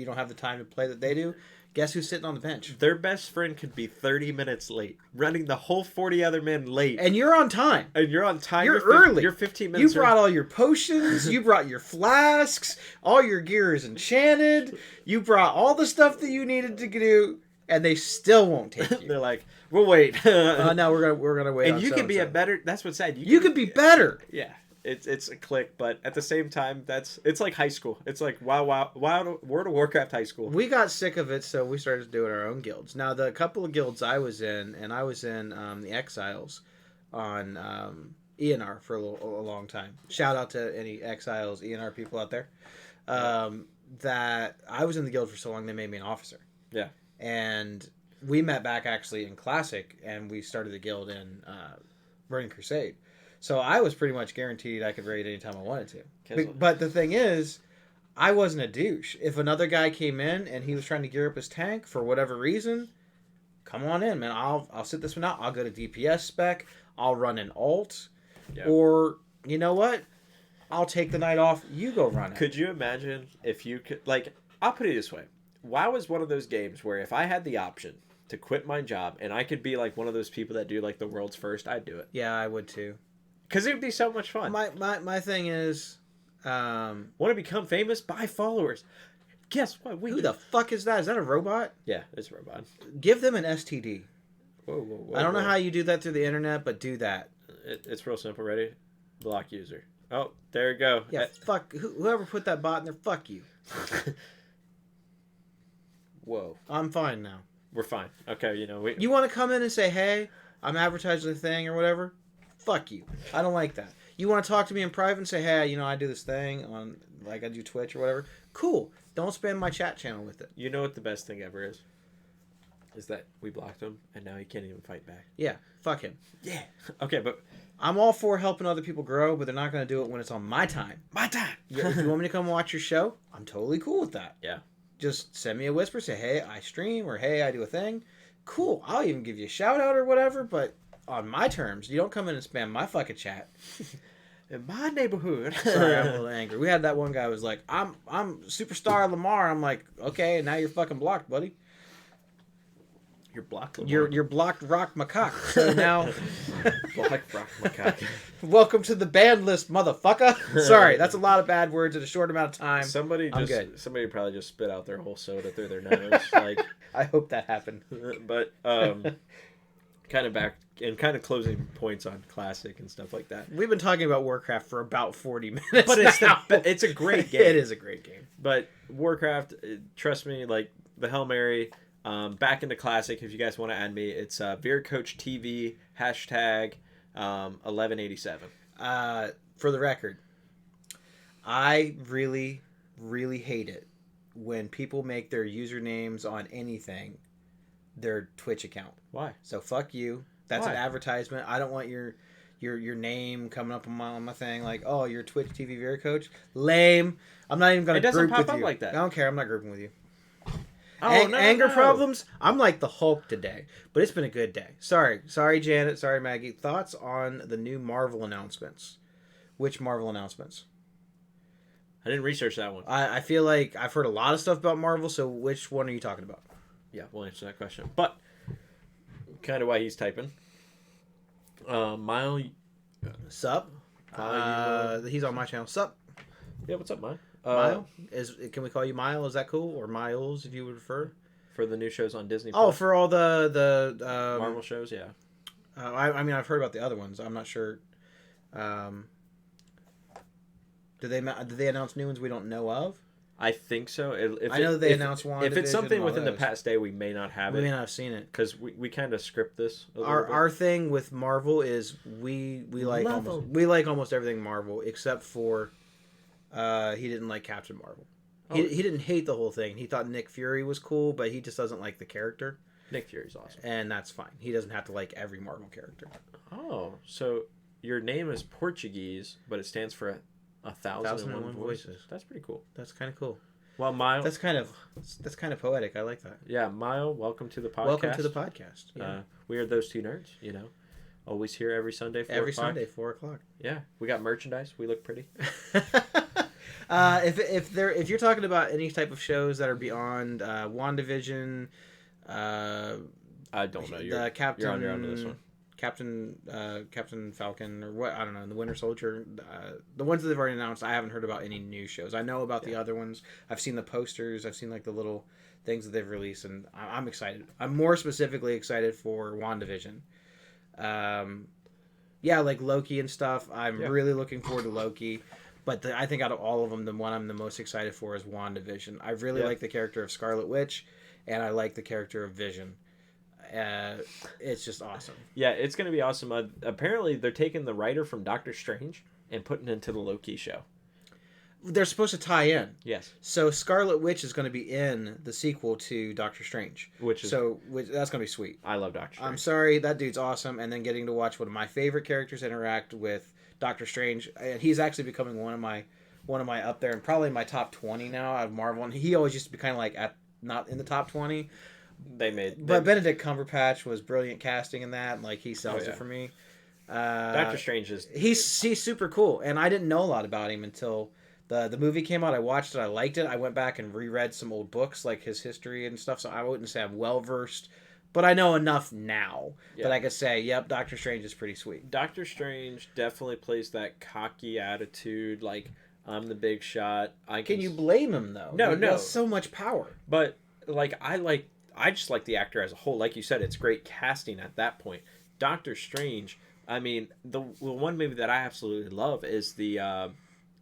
don't have the time to play that they do, guess who's sitting on the bench? Their best friend could be 30 minutes late, running the whole 40 other men late. And you're on time. And you're on time. You're early. You're 15 You minutes brought all your potions. You brought your flasks. All your gear is enchanted. You brought all the stuff that you needed to do, and they still won't take you. They're like, we'll wait. No, we're gonna wait. and on you could be a so-and-so. better... That's what's sad. You could be better. Yeah. It's a click, but at the same time, it's like high school. It's like wow, World of Warcraft high school. We got sick of it, so we started doing our own guilds. Now, the couple of guilds I was in, and I was in the Exiles on ENR for a long time. Shout out to any Exiles, ENR people out there. That I was in the guild for so long, they made me an officer. Yeah. And we met back actually in Classic, and we started the guild in Burning Crusade. So I was pretty much guaranteed I could raid anytime I wanted to. But the thing is, I wasn't a douche. If another guy came in and he was trying to gear up his tank for whatever reason, come on in, man. I'll sit this one out. I'll go to DPS spec. I'll run an alt. Yeah. Or, you know what? I'll take the night off. You go run it. Could you imagine if you could... Like, I'll put it this way. WoW is one of those games where if I had the option to quit my job and I could be like one of those people that do like the world's first, I'd do it. Yeah, I would too. Because it would be so much fun. My thing is... Want to become famous? Buy followers. Guess what? Who the fuck is that? Is that a robot? Yeah, it's a robot. Give them an STD. Whoa, I don't know whoa. how you do that through the internet, but do that. It's real simple. Ready? Block user. Oh, there you go. Yeah, fuck. Whoever put that bot in there, fuck you. Whoa. I'm fine now. We're fine. Okay, you know, You want to come in and say, hey, I'm advertising a thing or whatever? Fuck you. I don't like that. You want to talk to me in private and say, hey, you know, I do this thing on, like, I do Twitch or whatever? Cool. Don't spam my chat channel with it. You know what the best thing ever is? Is that we blocked him, and now he can't even fight back. Yeah, fuck him. Yeah. Okay, but... I'm all for helping other people grow, but they're not going to do it when it's on my time. My time! If you want me to come watch your show, I'm totally cool with that. Yeah. Just send me a whisper, say, hey, I stream, or hey, I do a thing. Cool. I'll even give you a shout out or whatever, but on my terms. You don't come in and spam my fucking chat. In my neighborhood. Sorry, I'm a little angry. We had that one guy who was like, I'm Superstar Lamar. I'm like, okay, now you're fucking blocked, buddy. You're blocked, Lamar. You're blocked Rock Macaque. So now... Blocked Rock Macaque. Welcome to the ban list, motherfucker. Sorry, that's a lot of bad words in a short amount of time. Somebody good. Somebody probably just spit out their whole soda through their nose. Like, I hope that happened. but kind of back and kind of closing points on classic and stuff like that. We've been talking about Warcraft for about 40 minutes. But it's now. but it's a great game. It is a great game. But Warcraft, trust me, like the Hail Mary, back into classic. If you guys want to add me, it's Veer Coach TV hashtag 1187. For the record, I really, really hate it when people make their usernames on anything their Twitch account. Why? So fuck you. That's Why? an advertisement. I don't want your name coming up on my thing like, oh, you're Twitch TV Veer Coach. Lame. I'm not even gonna It doesn't group pop with up you. like that. I don't care. I'm not grouping with you. Oh, Anger no. problems. I'm like the Hulk today, but it's been a good day. Sorry, Janet. Sorry, Maggie. Thoughts on the new Marvel announcements? Which Marvel announcements? I didn't research that one. I feel like I've heard a lot of stuff about Marvel. So which one are you talking about? Yeah, we'll answer that question. But kind of why he's typing. Mile. Sup? He's on my channel. Sup? Yeah, what's up, Mile? Mile? Can we call you Mile? Is that cool? Or Miles, if you would prefer? For the new shows on Disney. Oh, for all the Marvel shows, yeah. I mean, I've heard about the other ones. I'm not sure. Did they announce new ones we don't know of? I think so. I know they announced one. If it's something within the past day, we may not have we it. may not have seen it Because we kind of script this. Our thing with Marvel is we like almost everything Marvel except for he didn't like Captain Marvel. Oh. He didn't hate the whole thing. He thought Nick Fury was cool, but he just doesn't like the character. Nick Fury's awesome. And that's fine. He doesn't have to like every Marvel character. Oh, so your name is Portuguese, but it stands for 1,001 voices. That's pretty cool. That's kind of cool. Well, Mile. That's kind of poetic. I like that. Yeah, Mile, welcome to the podcast. Welcome to the podcast. Yeah. We are those two nerds, you know. Always here every Sunday, 4 Every o'clock. Sunday, 4 o'clock. Yeah, we got merchandise. We look pretty. If you're talking about any type of shows that are beyond WandaVision, I don't know. the Captain, you're on this one. Captain Falcon or what, I don't know, the Winter Soldier, the ones that they've already announced, I haven't heard about any new shows. I know about the other ones. I've seen the posters. I've seen like the little things that they've released, and I'm excited. I'm more specifically excited for WandaVision. Yeah, like Loki and stuff. I'm really looking forward to Loki. But I think out of all of them, the one I'm the most excited for is WandaVision. I really like the character of Scarlet Witch, and I like the character of Vision. It's just awesome. Yeah, it's going to be awesome. Apparently, they're taking the writer from Doctor Strange and putting it into the Loki show. They're supposed to tie in. Yes. So Scarlet Witch is going to be in the sequel to Doctor Strange. Which that's going to be sweet. I love Doctor Strange. I'm sorry, that dude's awesome. And then getting to watch one of my favorite characters interact with Doctor Strange. And he's actually becoming one of my up there and probably my top 20 now out of Marvel. And he always used to be kind of like not in the top 20. But Benedict Cumberbatch was brilliant casting in that. And like he sells it for me. Doctor Strange is he's super cool, and I didn't know a lot about him until the movie came out. I watched it, I liked it. I went back and reread some old books like his history and stuff. So I wouldn't say I'm well versed, but I know enough now that I could say, yep, Doctor Strange is pretty sweet. Doctor Strange definitely plays that cocky attitude, like I'm the big shot. Can you blame him though? No. He has so much power. But I just like the actor as a whole. Like you said, it's great casting at that point. Doctor Strange, I mean, the one movie that I absolutely love is the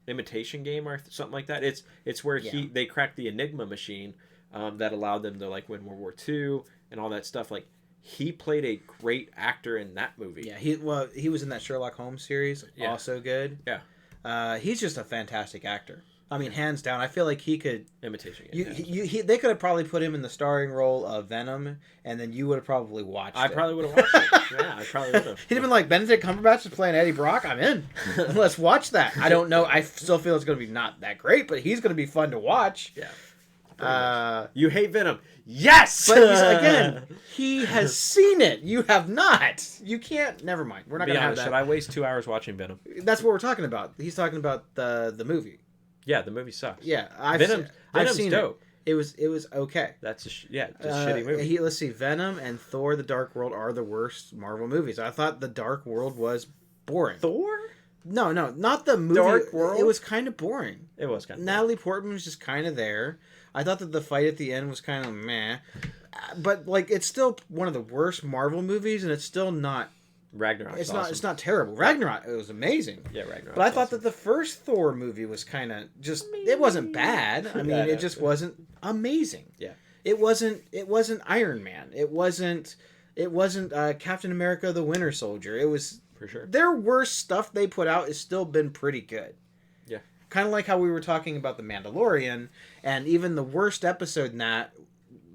Imitation Game or something like that. It's where they crack the Enigma machine, that allowed them to like win World War II and all that stuff. Like he played a great actor in that movie. Yeah, he was in that Sherlock Holmes series, also good. Yeah. He's just a fantastic actor. I mean, hands down. I feel like he could. Imitation. They could have probably put him in the starring role of Venom, and then you would have probably watched it. I probably would have watched it. Yeah, I probably would have. He'd have been like, Benedict Cumberbatch is playing Eddie Brock. I'm in. Let's watch that. I don't know. I still feel it's going to be not that great, but he's going to be fun to watch. Yeah. You hate Venom. Yes! But again, he has seen it. You have not. You can't. Never mind. We're not going to have that. Should I waste 2 hours watching Venom? That's what we're talking about. He's talking about the movie. Yeah, the movie sucks. Yeah, Venom's seen dope. It was okay. That's just a shitty movie. Let's see, Venom and Thor: The Dark World are the worst Marvel movies. I thought The Dark World was boring. Thor? No, not the movie. Dark World? It was kind of boring. It was kind of Natalie Portman was just kind of there. I thought that the fight at the end was kind of meh. But like it's still one of the worst Marvel movies, and it's still not Ragnarok. It's not terrible. Ragnarok, it was amazing. Yeah, Ragnarok. But I thought that the first Thor movie was kind of just. It wasn't bad. I mean, it just wasn't amazing. Yeah. It wasn't Iron Man. It wasn't Captain America: The Winter Soldier. It was for sure. Their worst stuff they put out has still been pretty good. Yeah. Kind of like how we were talking about The Mandalorian, and even the worst episode in that,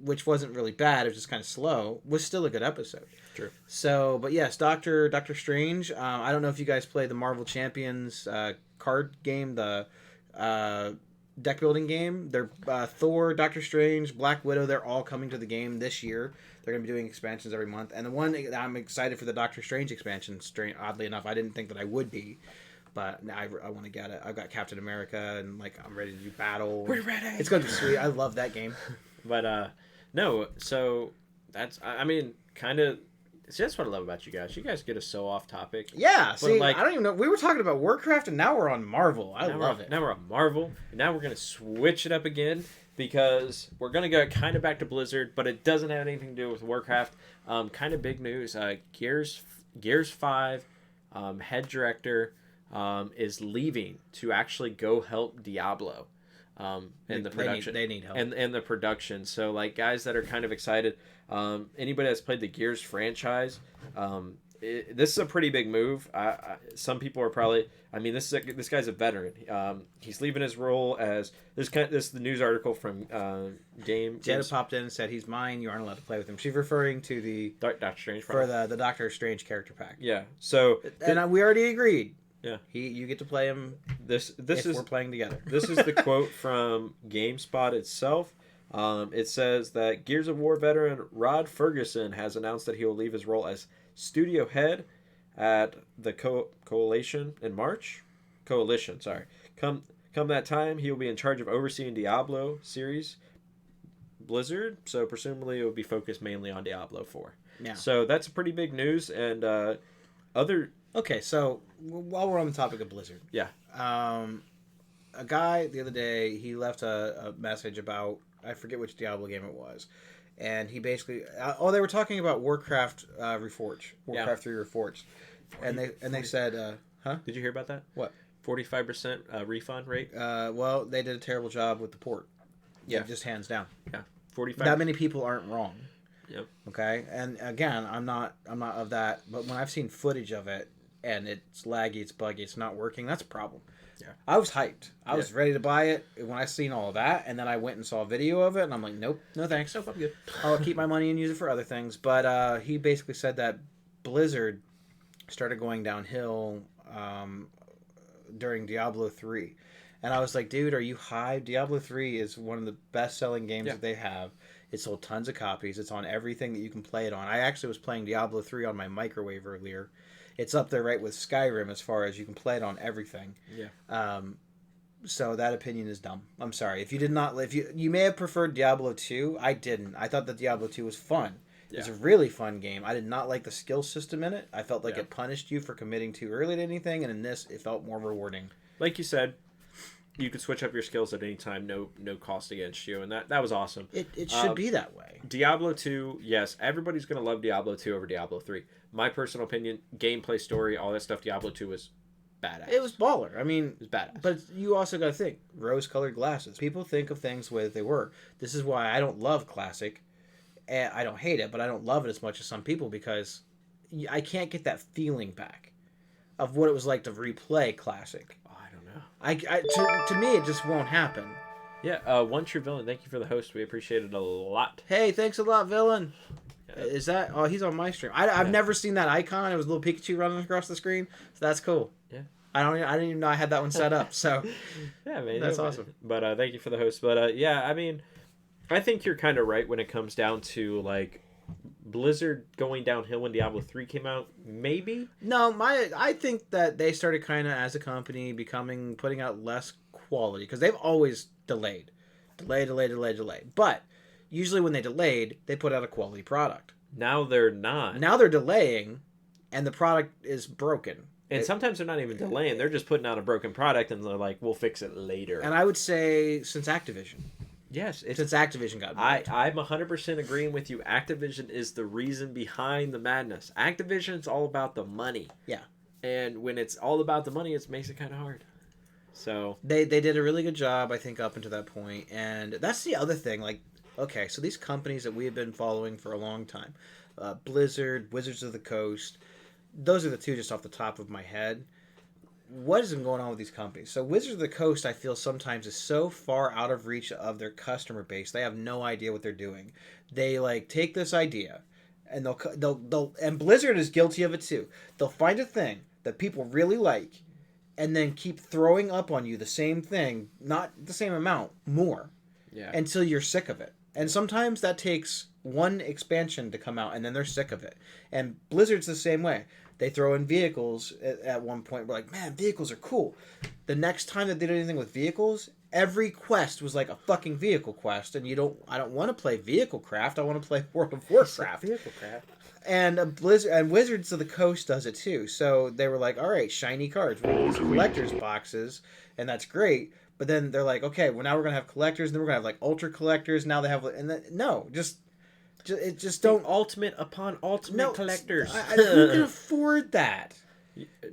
which wasn't really bad, it was just kind of slow, was still a good episode. True. So, but yes, Doctor Strange. I don't know if you guys play the Marvel Champions card game, the deck building game. They're Thor, Doctor Strange, Black Widow. They're all coming to the game this year. They're going to be doing expansions every month. And the one I'm excited for the Doctor Strange expansion. Oddly enough, I didn't think that I would be. But I want to get it. I've got Captain America, and like I'm ready to do battle. We're ready. It's going to be sweet. I love that game. But no, so that's I mean kind of. See, that's what I love about you guys. You guys get us so off topic. Yeah, but see, like, I don't even know. We were talking about Warcraft, and now we're on Marvel. I love it. Now we're on Marvel, and now we're going to switch it up again because we're going to go kind of back to Blizzard, but it doesn't have anything to do with Warcraft. Kind of big news. Gears 5 head director is leaving to actually go help Diablo. In the production, they need help, and the production. So like guys that are kind of excited. Anybody that's played the Gears franchise, this is a pretty big move. Some people are probably. I mean, this guy's a veteran. He's leaving his role as this is the news article from Game. Jetta popped in and said he's mine. You aren't allowed to play with him. She's referring to the Doctor Strange for the Doctor Strange character pack. Yeah. So and we already agreed. Yeah. You get to play him. This if is we're playing together. This is the quote from GameSpot itself. It says that Gears of War veteran Rod Ferguson has announced that he will leave his role as studio head at the Coalition in March. Coalition, sorry. Come that time, he will be in charge of overseeing Diablo series Blizzard. So presumably it will be focused mainly on Diablo 4. Yeah. So that's pretty big news. And other. Okay, so while we're on the topic of Blizzard, yeah. A guy the other day, he left a message about, I forget which Diablo game it was, and he basically they were talking about Warcraft Reforged, Warcraft 3 Reforged, and they said, huh? Did you hear about that? What? 45% refund rate. Well, they did a terrible job with the port. Yeah, just hands down. Yeah, 45. That many people aren't wrong. Yep. Okay, and again, I'm not of that, but when I've seen footage of it and it's laggy, it's buggy, it's not working, that's a problem. Yeah. I was hyped. I was ready to buy it when I seen all of that, and then I went and saw a video of it, and I'm like, nope, no thanks. Nope, I'm good. I'll keep my money and use it for other things. But he basically said that Blizzard started going downhill during Diablo 3. And I was like, dude, are you high? Diablo 3 is one of the best-selling games that they have. It sold tons of copies. It's on everything that you can play it on. I actually was playing Diablo 3 on my microwave earlier. It's up there right with Skyrim as far as you can play it on everything. Yeah. So that opinion is dumb. I'm sorry. If you did not, if you may have preferred Diablo 2, I didn't. I thought that Diablo 2 was fun. Yeah. It's a really fun game. I did not like the skill system in it. I felt like it punished you for committing too early to anything, and in this, it felt more rewarding. Like you said, you could switch up your skills at any time, no cost against you, and that was awesome. It should be that way. Diablo 2, yes, everybody's going to love Diablo 2 over Diablo 3. My personal opinion, gameplay, story, all that stuff, Diablo 2 was badass. It was baller. I mean, It was badass. but you also got to think rose-colored glasses. People think of things the way that they were. This is why I don't love classic. And I don't hate it, but I don't love it as much as some people because I can't get that feeling back of what it was like to replay classic. Oh, I don't know. To me, it just won't happen. Yeah, One True Villain, thank you for the host. We appreciate it a lot. Hey, thanks a lot, villain. Yeah. Is that? Oh, he's on my stream. I've never seen that icon. It was a little Pikachu running across the screen. So that's cool. Yeah. I didn't even know I had that one set up. So Yeah, man. That's awesome. But thank you for the host. But yeah, I mean, I think you're kind of right when it comes down to like Blizzard going downhill when Diablo 3 came out. Maybe. no, I think that they started kind of as a company putting out less quality because they've always delayed. But usually when they delayed, they put out a quality product. Now they're not. Now they're delaying, and the product is broken. And sometimes they're not even delaying. They're just putting out a broken product and they're like, we'll fix it later. And I would say since Activision. Yes. Since Activision got moved. I'm 100% agreeing with you. Activision is the reason behind the madness. Activision's all about the money. Yeah. And when it's all about the money, it makes it kind of hard. So They did a really good job, I think, up until that point. And that's the other thing. Like, okay, so these companies that we have been following for a long time, Blizzard, Wizards of the Coast, those are the two just off the top of my head. What is going on with these companies? So Wizards of the Coast, I feel sometimes is so far out of reach of their customer base. They have no idea what they're doing. They like take this idea, and they'll and Blizzard is guilty of it too. They'll find a thing that people really like, and then keep throwing up on you the same thing, not the same amount, more, yeah. until you're sick of it. And sometimes that takes one expansion to come out, and then they're sick of it. And Blizzard's the same way. They throw in vehicles at one point. We're like, man, vehicles are cool. The next time that they did anything with vehicles, every quest was like a fucking vehicle quest. And I don't want to play Vehicle Craft. I want to play World of Warcraft. Vehicle craft. And Blizzard and Wizards of the Coast does it too. So they were like, all right, shiny cards. We're going to use collector's boxes, and that's great. But then they're like, okay, well, now we're going to have collectors, and then we're going to have like ultra collectors. Now they have, and then, no, just don't. Ultimate upon ultimate collectors. Who can afford that?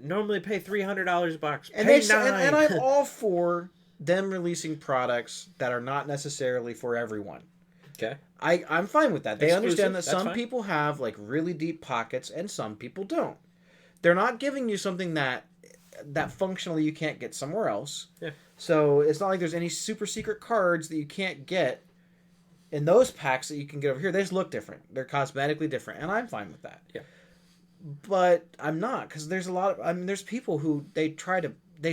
Normally pay $300 a box. And Pay and $9. I'm all for them releasing products that are not necessarily for everyone. Okay. I'm fine with that. They Exclusive, understand that that's some fine. people have like really deep pockets and some people don't. They're not giving you something that functionally you can't get somewhere else. Yeah. So it's not like there's any super secret cards that you can't get in those packs that you can get over here. They just look different. They're cosmetically different, and I'm fine with that. Yeah. But I'm not, because there's a lot of, there's people who they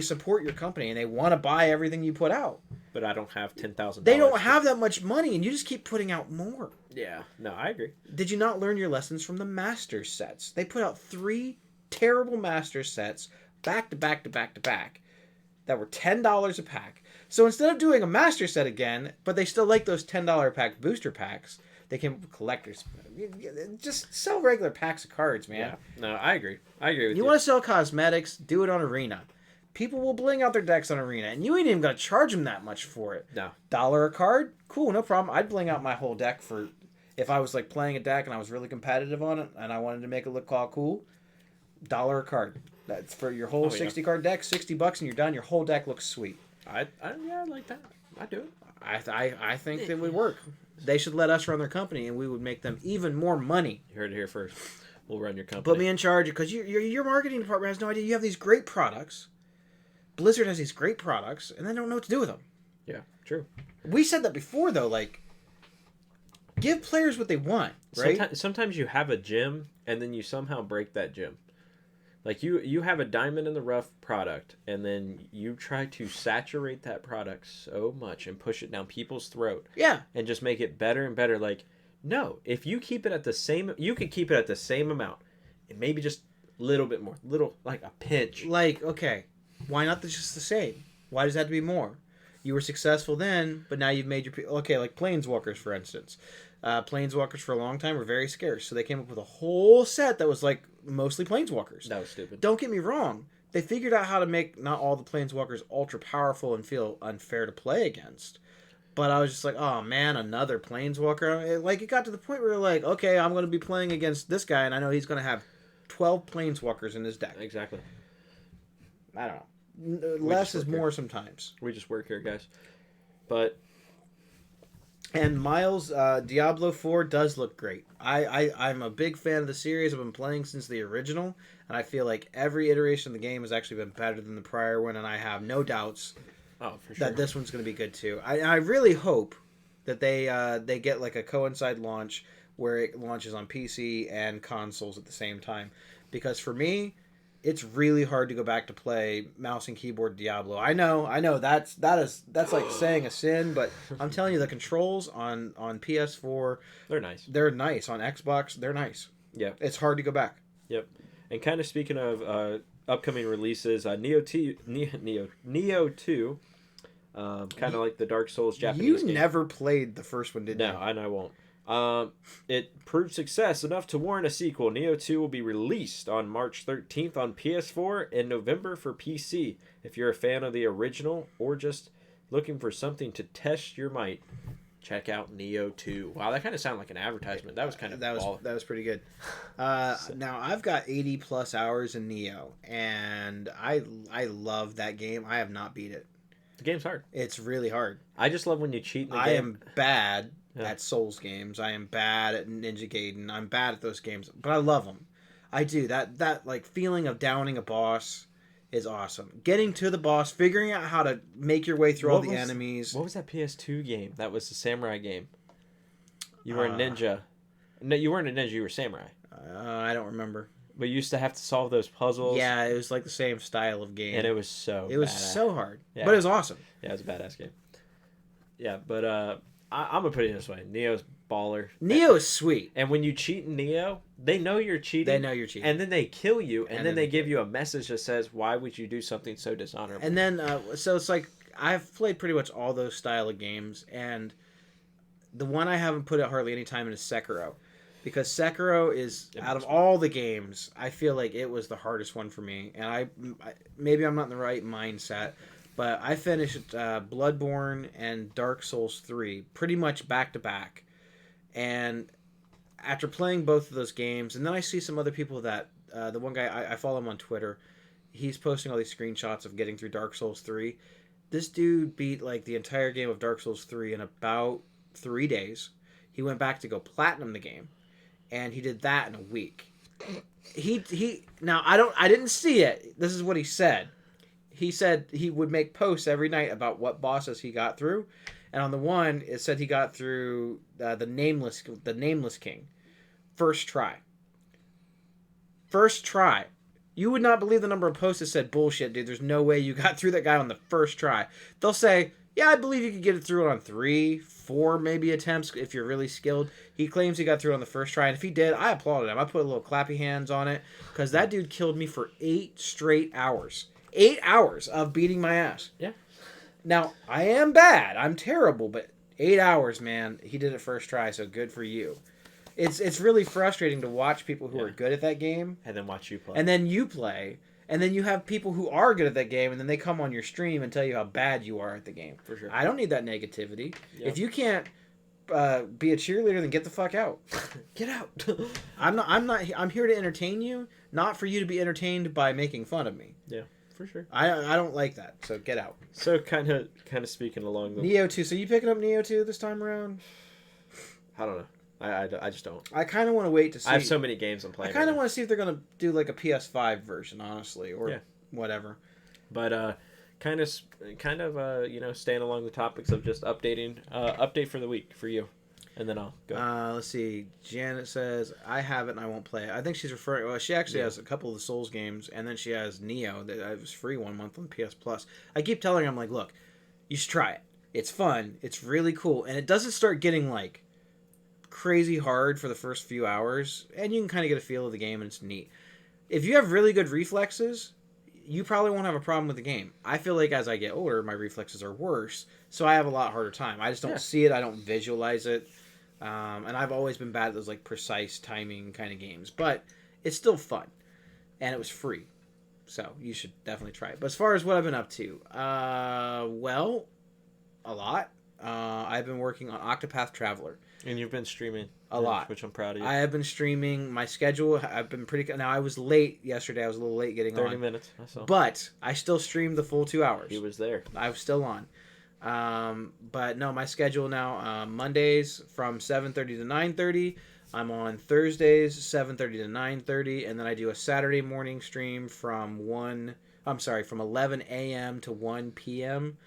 support your company and they want to buy everything you put out. But I don't have $10,000. They don't have that much money, and you just keep putting out more. Yeah. No, I agree. Did you not learn your lessons from the Master sets? They put out 3 terrible Master sets back to back to back to back that were $10 a pack. So instead of doing a Master set again, but they still like those $10 pack booster packs, they came up with collectors. Just sell regular packs of cards, man. Yeah. No, I agree. I agree with you. You want to sell cosmetics? Do it on Arena. People will bling out their decks on Arena, and you ain't even going to charge them that much for it. No. $1 a card? Cool, no problem. I'd bling out my whole deck for if I was like playing a deck and I was really competitive on it and I wanted to make it look all cool. $1 a card. That's for your whole 60 card deck, $60 and you're done. Your whole deck looks sweet. I like that. I do it. I think that would work. They should let us run their company, and we would make them even more money. You heard it here first. We'll run your company. Put me in charge, because your marketing department has no idea. You have these great products. Blizzard has these great products, and they don't know what to do with them. Yeah, true. We said that before, though. Like, give players what they want, right? Sometimes you have a gym, and then you somehow break that gym. Like, you have a diamond in the rough product, and then you try to saturate that product so much and push it down people's throat. Yeah. And just make it better and better. Like, no, if you keep it at the same, you could keep it at the same amount, and maybe just a little bit more, like a pinch. Like, okay, why not just the same? Why does that have to be more? You were successful then, but now you've made your... Okay, like Planeswalkers, for instance. Planeswalkers for a long time were very scarce, so they came up with a whole set that was like mostly Planeswalkers. That was stupid. Don't get me wrong. They figured out how to make not all the Planeswalkers ultra powerful and feel unfair to play against. But I was just like, oh man, another Planeswalker. It got to the point where like, okay, I'm going to be playing against this guy, and I know he's going to have 12 Planeswalkers in his deck. Exactly. I don't know. Less is more sometimes. We just work here, guys. But and Miles, Diablo 4 does look great. I'm a big fan of the series. I've been playing since the original, and I feel like every iteration of the game has actually been better than the prior one, and I have no doubts for sure that this one's going to be good too. I really hope that they get like a coincide launch where it launches on PC and consoles at the same time, because for me, it's really hard to go back to play mouse and keyboard Diablo. I know that's like saying a sin, but I'm telling you, the controls on PS4, they're nice. They're nice on Xbox. They're nice. Yep. It's hard to go back. Yep. And kind of speaking of upcoming releases, Neo 2, kind of like the Dark Souls Japanese game. Never played the first one, did you? No, and I won't. It proved success enough to warrant a sequel. Neo 2 will be released on March 13th on PS4 and November for PC. If you're a fan of the original or just looking for something to test your might, check out Neo 2. Wow, that kind of sounded like an advertisement. That was kind of that was pretty good. Now I've got 80 plus hours in Neo, and I love that game. I have not beat it. The game's hard. It's really hard. I just love when you cheat in the game. I am bad at Souls games. I am bad at Ninja Gaiden. I'm bad at those games, but I love them. I do. That like feeling of downing a boss is awesome. Getting to the boss, figuring out how to make your way through all the enemies. What was that PS2 game? That was the samurai game. You were a ninja. No, you weren't a ninja. You were samurai. I don't remember. But you used to have to solve those puzzles. Yeah, it was like the same style of game. And it was so so hard. Yeah. But it was awesome. Yeah, it was a badass game. Yeah, but I'm going to put it this way. Neo's baller. Neo is sweet. And when you cheat in Neo, they know you're cheating. They know you're cheating. And then they kill you, and then they give you a message that says, why would you do something so dishonorable? And then, so it's like, I've played pretty much all those style of games, and the one I haven't put hardly any time in is Sekiro. Because Sekiro is, out of all the games, I feel like it was the hardest one for me. And I maybe I'm not in the right mindset, but I finished Bloodborne and Dark Souls 3 pretty much back to back. And after playing both of those games, and then I see some other people that, the one guy, I follow him on Twitter, he's posting all these screenshots of getting through Dark Souls 3. This dude beat like the entire game of Dark Souls 3 in about 3 days. He went back to go platinum the game. And he did that in a week. He now I didn't see it. This is what he said. He said he would make posts every night about what bosses he got through, and on the one it said he got through the nameless king, first try. First try. You would not believe the number of posts that said bullshit, dude. There's no way you got through that guy on the first try. They'll say, yeah, I believe you could get it through it on 3, 4 maybe attempts if you're really skilled. He claims he got through it on the first try, and if he did, I applauded him. I put a little clappy hands on it, because that dude killed me for 8 straight hours. 8 hours of beating my ass. Yeah. Now, I am bad. I'm terrible, but 8 hours, man. He did it first try, so good for you. It's really frustrating to watch people who are good at that game. And then watch you play. And then you play. And then you have people who are good at that game, and then they come on your stream and tell you how bad you are at the game. For sure. I don't need that negativity. Yeah. If you can't be a cheerleader, then get the fuck out. Get out. I'm here to entertain you, not for you to be entertained by making fun of me. Yeah, for sure. I don't like that. So get out. So kind of speaking along the Neo 2. So you picking up Neo 2 this time around? I don't know. I just don't. I kind of want to wait to see. I have so many games I'm playing. I kind of want to see if they're going to do like a PS5 version, honestly, or whatever. But kind of staying along the topics of just updating. Update for the week for you, and then I'll go. Let's see. Janet says I have it and I won't play it. I think she's referring. Well, she actually has a couple of the Souls games, and then she has Neo that was free 1 month on PS Plus. I keep telling her, I'm like, look, you should try it. It's fun. It's really cool, and it doesn't start getting like crazy hard for the first few hours, and you can kind of get a feel of the game, and it's neat. If you have really good reflexes, you probably won't have a problem with the game. I feel like as I get older, my reflexes are worse, so I have a lot harder time. I just don't see it. I don't visualize it, and I've always been bad at those like precise timing kind of games, but it's still fun, and it was free, so you should definitely try it. But as far as what I've been up to, well, a lot. I've been working on Octopath Traveler. And you've been streaming A lot. which I'm proud of you. I have been streaming. My schedule, I've been pretty... Now, I was late yesterday. I was a little late getting 30 on. minutes. I saw. But I still streamed the full 2 hours. He was there. I was still on. But no, my schedule now, Mondays from 7:30 to 9:30. I'm on Thursdays, 7:30 to 9:30. And then I do a Saturday morning stream from 11 a.m. to 1 p.m.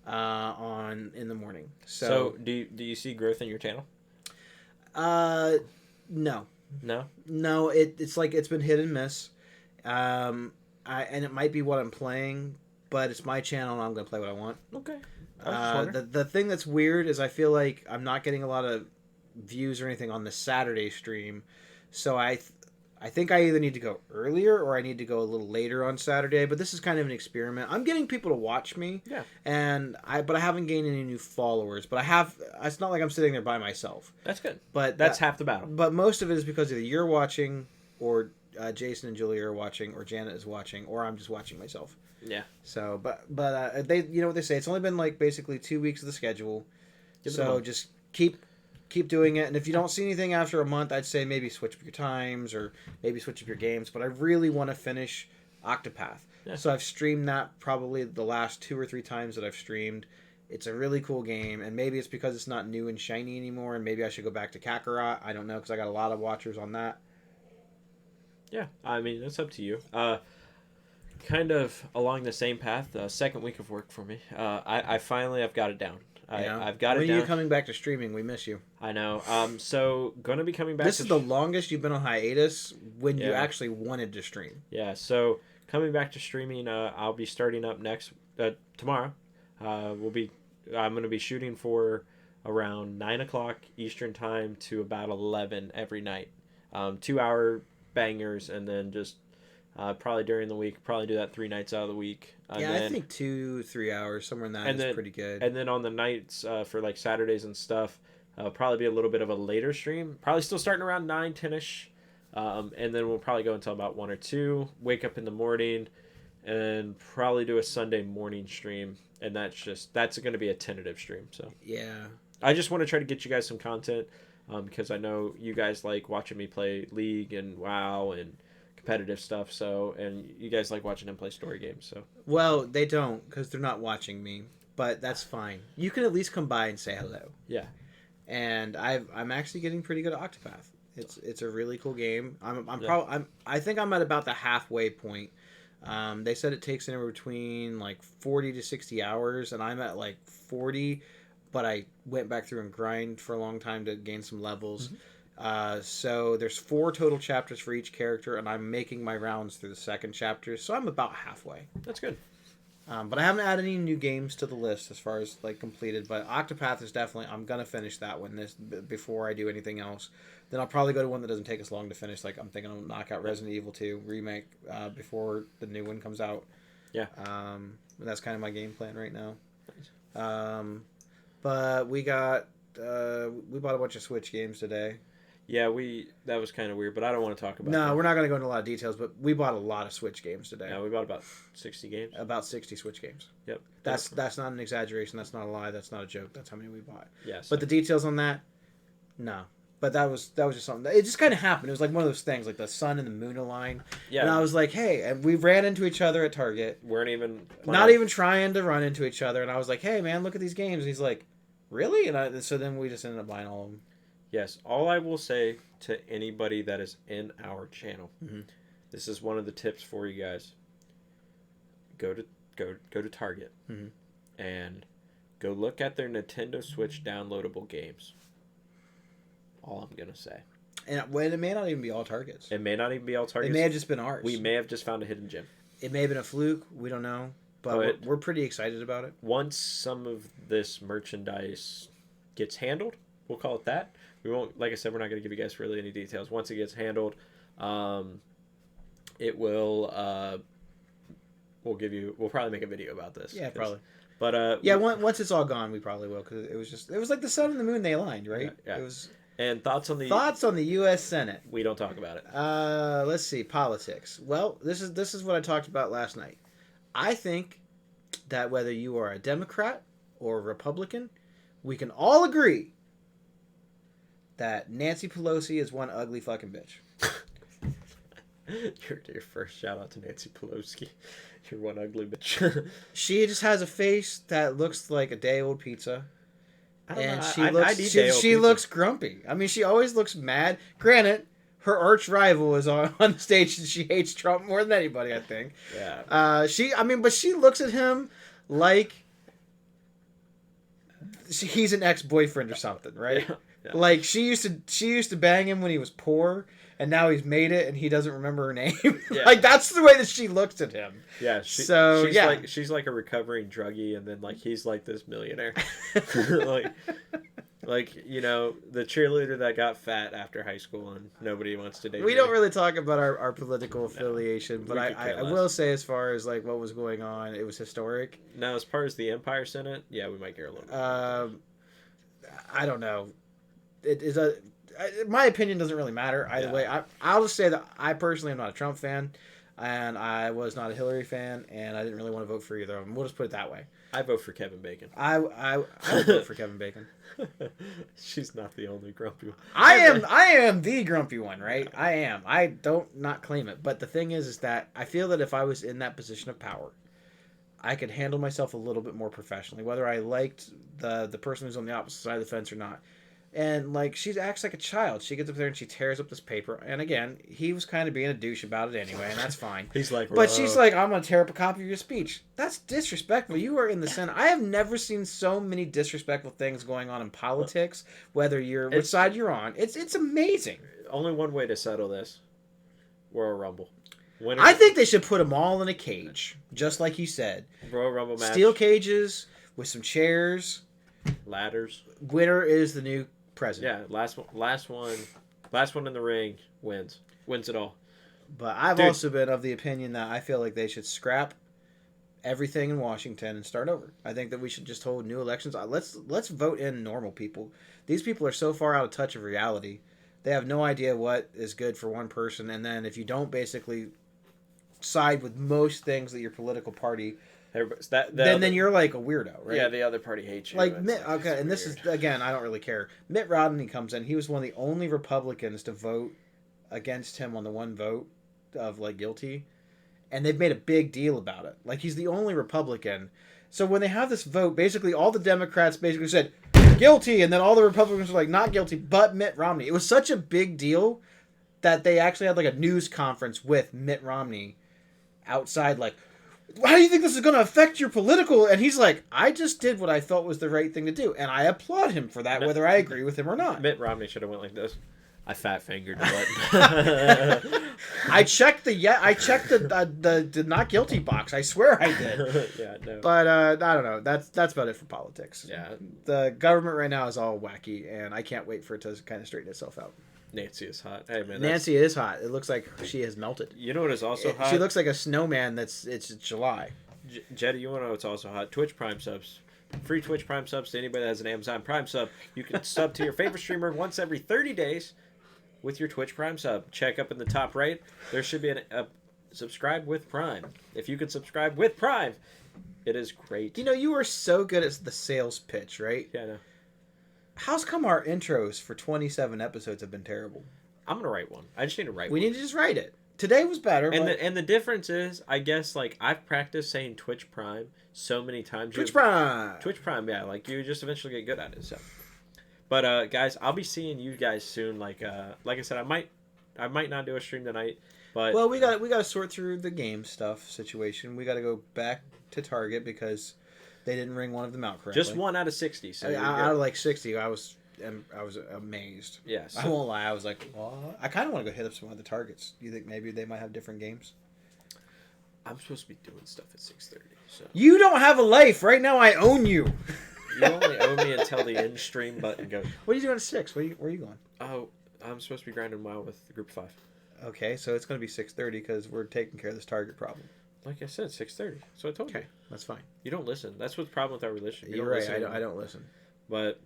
In the morning. So do you see growth in your channel? No. No? It's like it's been hit and miss. And it might be what I'm playing, but it's my channel and I'm going to play what I want. Okay. The thing that's weird is I feel like I'm not getting a lot of views or anything on the Saturday stream. So I think I either need to go earlier or I need to go a little later on Saturday, but this is kind of an experiment. I'm getting people to watch me. Yeah. But I haven't gained any new followers, but it's not like I'm sitting there by myself. That's good. But That's half the battle. But most of it is because either you're watching or Jason and Julia are watching or Janet is watching or I'm just watching myself. Yeah. So, but they, you know what they say, it's only been like basically 2 weeks of the schedule. So just keep doing it, and if you don't see anything after a month, I'd say maybe switch up your times or maybe switch up your games. But I really want to finish Octopath. Yeah. So I've streamed that probably the last 2 or 3 times that I've streamed. It's a really cool game, and maybe it's because it's not new and shiny anymore, and maybe I should go back to Kakarot. I don't know, because I got a lot of watchers on that. Yeah, I mean, that's up to you. Kind of along the same path, second week of work for me. I've got it down. I've got it down. When are you coming back to streaming? We miss you. I know. So going to be coming back. This is the longest you've been on hiatus when you actually wanted to stream. Yeah. So coming back to streaming, I'll be starting up tomorrow. I'm going to be shooting for around 9:00 Eastern time to about 11 every night. 2-hour bangers, and then just probably during the week, probably do that 3 nights out of the week. I think 2-3 hours, somewhere in that is pretty good. And then on the nights for like Saturdays and stuff, probably be a little bit of a later stream. Probably still starting around 9, 10-ish. And then we'll probably go until about 1 or 2. Wake up in the morning, and probably do a Sunday morning stream. And that's going to be a tentative stream. So yeah, I just want to try to get you guys some content because I know you guys like watching me play League and WoW and competitive stuff, and you guys like watching him play story games. So well, they don't, because they're not watching me, but that's fine. You can at least come by and say hello. Yeah. And I'm actually getting pretty good at Octopath. It's a really cool game. I think I'm at about the halfway point. They said it takes anywhere between like 40 to 60 hours, and I'm at like 40, but I went back through and grind for a long time to gain some levels. Mm-hmm. So there's 4 total chapters for each character, and I'm making my rounds through the second chapter, so I'm about halfway. That's good. But I haven't added any new games to the list as far as like completed. But Octopath is definitely, I'm gonna finish that one before I do anything else. Then I'll probably go to one that doesn't take as long to finish. Like I'm thinking I'll knock out Resident Evil 2 remake before the new one comes out. Yeah. That's kind of my game plan right now. Nice. But we bought a bunch of Switch games today. Yeah, that was kind of weird, but I don't want to talk about it. No, we're not going to go into a lot of details, but we bought a lot of Switch games today. Yeah, we bought about 60 games. About 60 Switch games. Yep. That's not an exaggeration. That's not a lie. That's not a joke. That's how many we bought. Yes. But the details on that, no. But that was just something. It just kind of happened. It was like one of those things, like the sun and the moon align. Yeah. And I was like, hey, and we ran into each other at Target. Weren't even not even trying to run into each other. And I was like, hey, man, look at these games. And he's like, really? And so then we just ended up buying all of them. Yes, all I will say to anybody that is in our channel, this is one of the tips for you guys. Go to Target and go look at their Nintendo Switch downloadable games. All I'm gonna say. And it may not even be all Targets. It may not even be all Targets. It may have just been ours. We may have just found a hidden gem. It may have been a fluke. We don't know. But we're pretty excited about it. Once some of this merchandise gets handled, we'll call it that. We won't, like I said, we're not going to give you guys really any details. Once it gets handled, it will. We'll probably make a video about this. Yeah, probably. But once it's all gone, we probably will, because it was like the sun and the moon, they aligned, right? Yeah. It was. And thoughts on the U.S. Senate. We don't talk about it. Let's see, politics. Well, this is what I talked about last night. I think that whether you are a Democrat or a Republican, we can all agree that Nancy Pelosi is one ugly fucking bitch. Your first shout out to Nancy Pelosi. You're one ugly bitch. She just has a face that looks like a day old pizza. I don't And know. she I looks need she, day-old she pizza. looks grumpy. I mean, she always looks mad. Granted, her arch rival is on stage and she hates Trump more than anybody, I think. Yeah. But she looks at him like he's an ex-boyfriend or something, right? Yeah. Yeah. Like she used to bang him when he was poor, and now he's made it and he doesn't remember her name. Yeah. Like that's the way that she looks at him. Yeah, she's like a recovering druggie, and then like he's like this millionaire, like you know, the cheerleader that got fat after high school and nobody wants to date. We her. don't really talk about our political affiliation, but we could care I less. will say, as far as like what was going on, it was historic. Now, as far as the Empire Senate, yeah, we might care a little bit. I don't know. It is my opinion doesn't really matter either way. I'll just say that I personally am not a Trump fan, and I was not a Hillary fan, and I didn't really want to vote for either of them. We'll just put it that way. I vote for Kevin Bacon. I would vote for Kevin Bacon. She's not the only grumpy one. I am the grumpy one, right? I am. I don't not claim it, but the thing is that I feel that if I was in that position of power, I could handle myself a little bit more professionally, whether I liked the person who's on the opposite side of the fence or not. And like she acts like a child. She gets up there and she tears up this paper. And again, he was kind of being a douche about it anyway, and that's fine. He's like, but she's like, I'm gonna tear up a copy of your speech. That's disrespectful. You are in the Senate. I have never seen so many disrespectful things going on in politics. Whether you're which side you're on, it's amazing. only one way to settle this: Royal Rumble. Winner, I think they should put them all in a cage, just like you said. Royal Rumble match. Steel cages with some chairs. Ladders. Winner is the new president. Yeah, last one in the ring wins it all. But I've Dude. also been of the opinion that I feel like they should scrap everything in Washington and start over. I think that we should just hold new elections. Let's vote in normal people. These people are so far out of touch of reality. They have no idea what is good for one person, and then if you don't basically side with most things that your political party, then you're like a weirdo, right? Yeah, the other party hates you. Like It's okay, and this is again, I don't really care. Mitt Romney comes in. He was one of the only Republicans to vote against him on the one vote of like guilty, and they've made a big deal about it. Like he's the only Republican. So when they have this vote, basically all the Democrats basically said guilty, and then all the Republicans were like not guilty, but Mitt Romney. It was such a big deal that they actually had like a news conference with Mitt Romney outside, like, how do you think this is going to affect your political? And he's like, I just did what I thought was the right thing to do, and I applaud him for that, whether I agree with him or not. Mitt Romney should have went like this. I fat fingered the button. I checked the not guilty box. I swear I did. Yeah, no. But I don't know. That's about it for politics. Yeah, The government right now is all wacky, and I can't wait for it to kind of straighten itself out. Nancy is hot. Hey man, Nancy is hot. It looks like she has melted. You know what is also hot? She looks like a snowman. It's July. Jetty, you want to know what's also hot? Twitch Prime subs. Free Twitch Prime subs to anybody that has an Amazon Prime sub. You can sub to your favorite streamer once every 30 days with your Twitch Prime sub. Check up in the top right. There should be a subscribe with Prime. If you can subscribe with Prime, it is great. You know, you are so good at the sales pitch, right? Yeah, I know. How's come our intros for 27 episodes have been terrible? I'm gonna write one. I just need to write We one. need to just write it. Today was better. And the difference is, I guess, like I've practiced saying Twitch Prime so many times. Twitch Prime. Twitch Prime, yeah. Like you just eventually get good at it. So, but guys, I'll be seeing you guys soon. Like I said, I might not do a stream tonight, but Well, we got to sort through the game stuff situation. We got to go back to Target because they didn't ring one of them out correctly. just 1 out of 60. So you're out good. of like 60, I was amazed. Yes. I won't lie. I was like, what? I kind of want to go hit up some other Targets. Do you think maybe they might have different games? I'm supposed to be doing stuff at 6:30. So You don't have a life right now. I own you. you only owe me until the end stream button goes. What are you doing at 6? Where are you going? Oh, I'm supposed to be grinding WoW with Group 5. Okay, so it's going to be 6:30 because we're taking care of this Target problem. Like I said, 6:30. So I told you. Okay, that's fine. You don't listen. That's what's the problem with our relationship. You You're don't right. listen I anymore. don't listen. But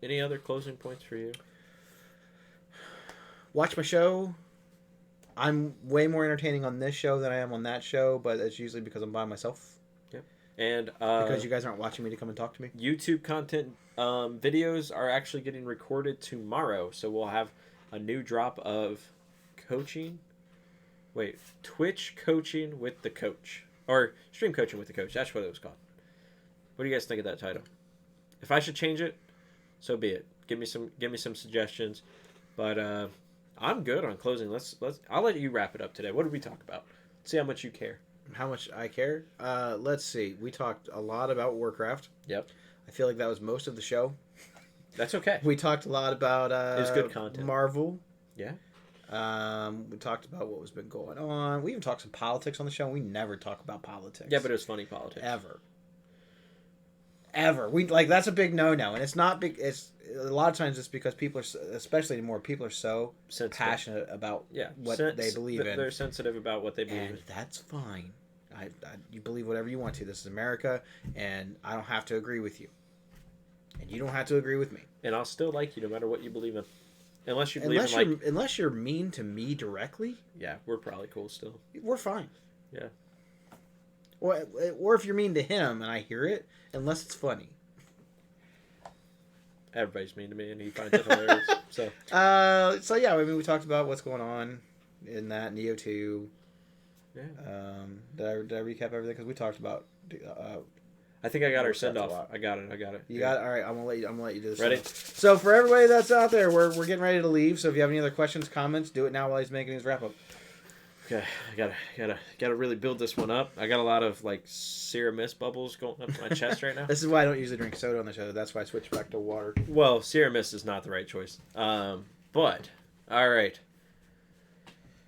any other closing points for you? Watch my show. I'm way more entertaining on this show than I am on that show, but it's usually because I'm by myself. Yep. And Because you guys aren't watching me to come and talk to me? YouTube content videos are actually getting recorded tomorrow. So we'll have a new drop of Twitch coaching with the coach. Or stream coaching with the coach. That's what it was called. What do you guys think of that title? If I should change it, so be it. Give me some suggestions. But I'm good on closing. I'll let you wrap it up today. What did we talk about? See how much you care. How much I care? Let's see. We talked a lot about Warcraft. Yep. I feel like that was most of the show. That's okay. We talked a lot about It was good content. Marvel. Yeah. We talked about what was been going on. We even talked some politics on the show. We never talk about politics. Yeah, but it was funny politics. Ever. We like that's a big no-no, and it's not big. It's a lot of times it's because people are, especially anymore, people are so Sensitive. passionate about what they believe in. They're sensitive about what they believe And in. that's fine. You believe whatever you want to. This is America, and I don't have to agree with you, and you don't have to agree with me. And I'll still like you no matter what you believe in, unless you believe in unless you're mean to me directly. Yeah, we're probably cool still. We're fine. Yeah. Or if you're mean to him and I hear it, unless it's funny. Everybody's mean to me, and he finds it hilarious. So yeah, I mean, we talked about what's going on in that Neo 2. Yeah. Did I recap everything? Because we talked about. I think I got our Works out send a off. lot. I got it. You got it? All right. I'm gonna let you do this. Ready? So for everybody that's out there, we're getting ready to leave. So if you have any other questions, comments, do it now while he's making his wrap up. Okay, I gotta really build this one up. I got a lot of like Sierra Mist bubbles going up my chest right now. This is why I don't usually drink soda on the show. That's why I switched back to water. Well, Sierra Mist is not the right choice. But all right,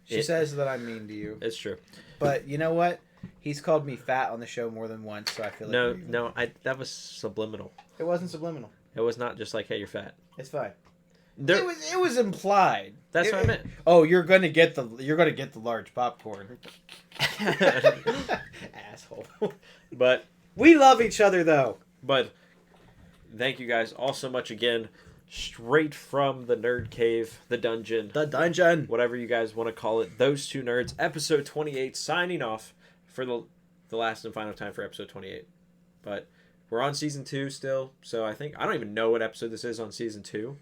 She says that I'm mean to you, it's true. but you know what? He's called me fat on the show more than once, so I feel like No, that was subliminal. it wasn't subliminal. It was not just like, hey, you're fat. It's fine. There, It was implied. that's what I meant. Oh, you're gonna get the large popcorn. Asshole. But We love each other though. thank you guys all so much again. Straight from the Nerd Cave, the dungeon, The dungeon. whatever you guys want to call it. Those two nerds, episode 28, signing off for the last and final time for episode 28. But we're on season 2 still, so I don't even know what episode this is on season 2.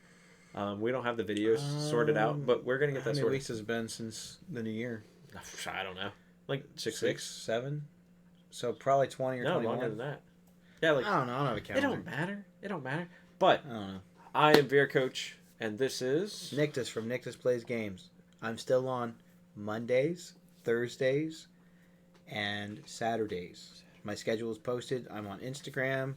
We don't have the videos sorted out, but we're gonna get that How many sorted. weeks has it been since the new year? I don't know, like 6 weeks. 7. So probably 20 or No, 21. longer than that. Yeah, like I don't know. I don't have a it calendar. don't matter. But I don't know. I am Veer Coach, and this is Nictus from Nictus Plays Games. I'm still on Mondays, Thursdays, and Saturdays. My schedule is posted. I'm on Instagram.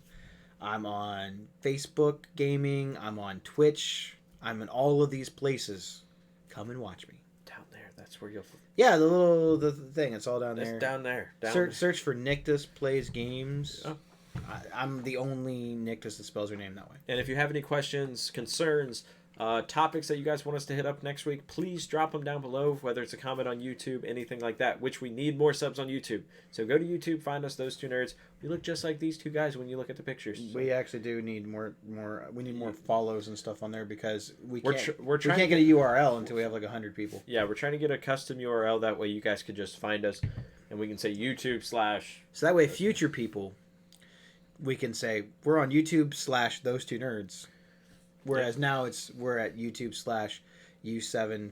I'm on Facebook Gaming. I'm on Twitch. I'm in all of these places. Come and watch me. down there. That's where you'll. Yeah, the thing. It's all down there. It's down there. Search for Nictus Plays Games. Oh. I'm the only Nictus that spells her name that way. And if you have any questions, concerns, topics that you guys want us to hit up next week, please drop them down below, whether it's a comment on YouTube, anything like that, which we need more subs on YouTube. So go to YouTube, find us, Those Two Nerds. We look just like these two guys when you look at the pictures. So We actually do need more. We need more follows and stuff on there because we We're can't. we're We trying can't to get a URL until we have like 100 people. Yeah, we're trying to get a custom URL. That way you guys could just find us, and we can say YouTube / So that way, future people, we can say we're on YouTube / Those Two Nerds, whereas now we're at YouTube / U7FG87B89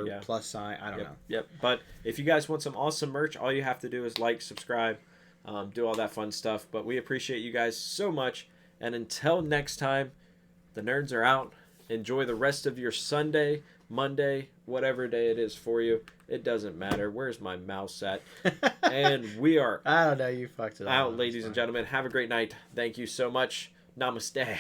yeah. _ I don't know. Yep. But if you guys want some awesome merch, all you have to do is like, subscribe, do all that fun stuff. But we appreciate you guys so much. And until next time, the nerds are out. Enjoy the rest of your Sunday, Monday, whatever day it is for you. It doesn't matter. Where's my mouse at? And we are I don't know. You fucked it up. out, ladies and gentlemen. Have a great night. Thank you so much. Namaste.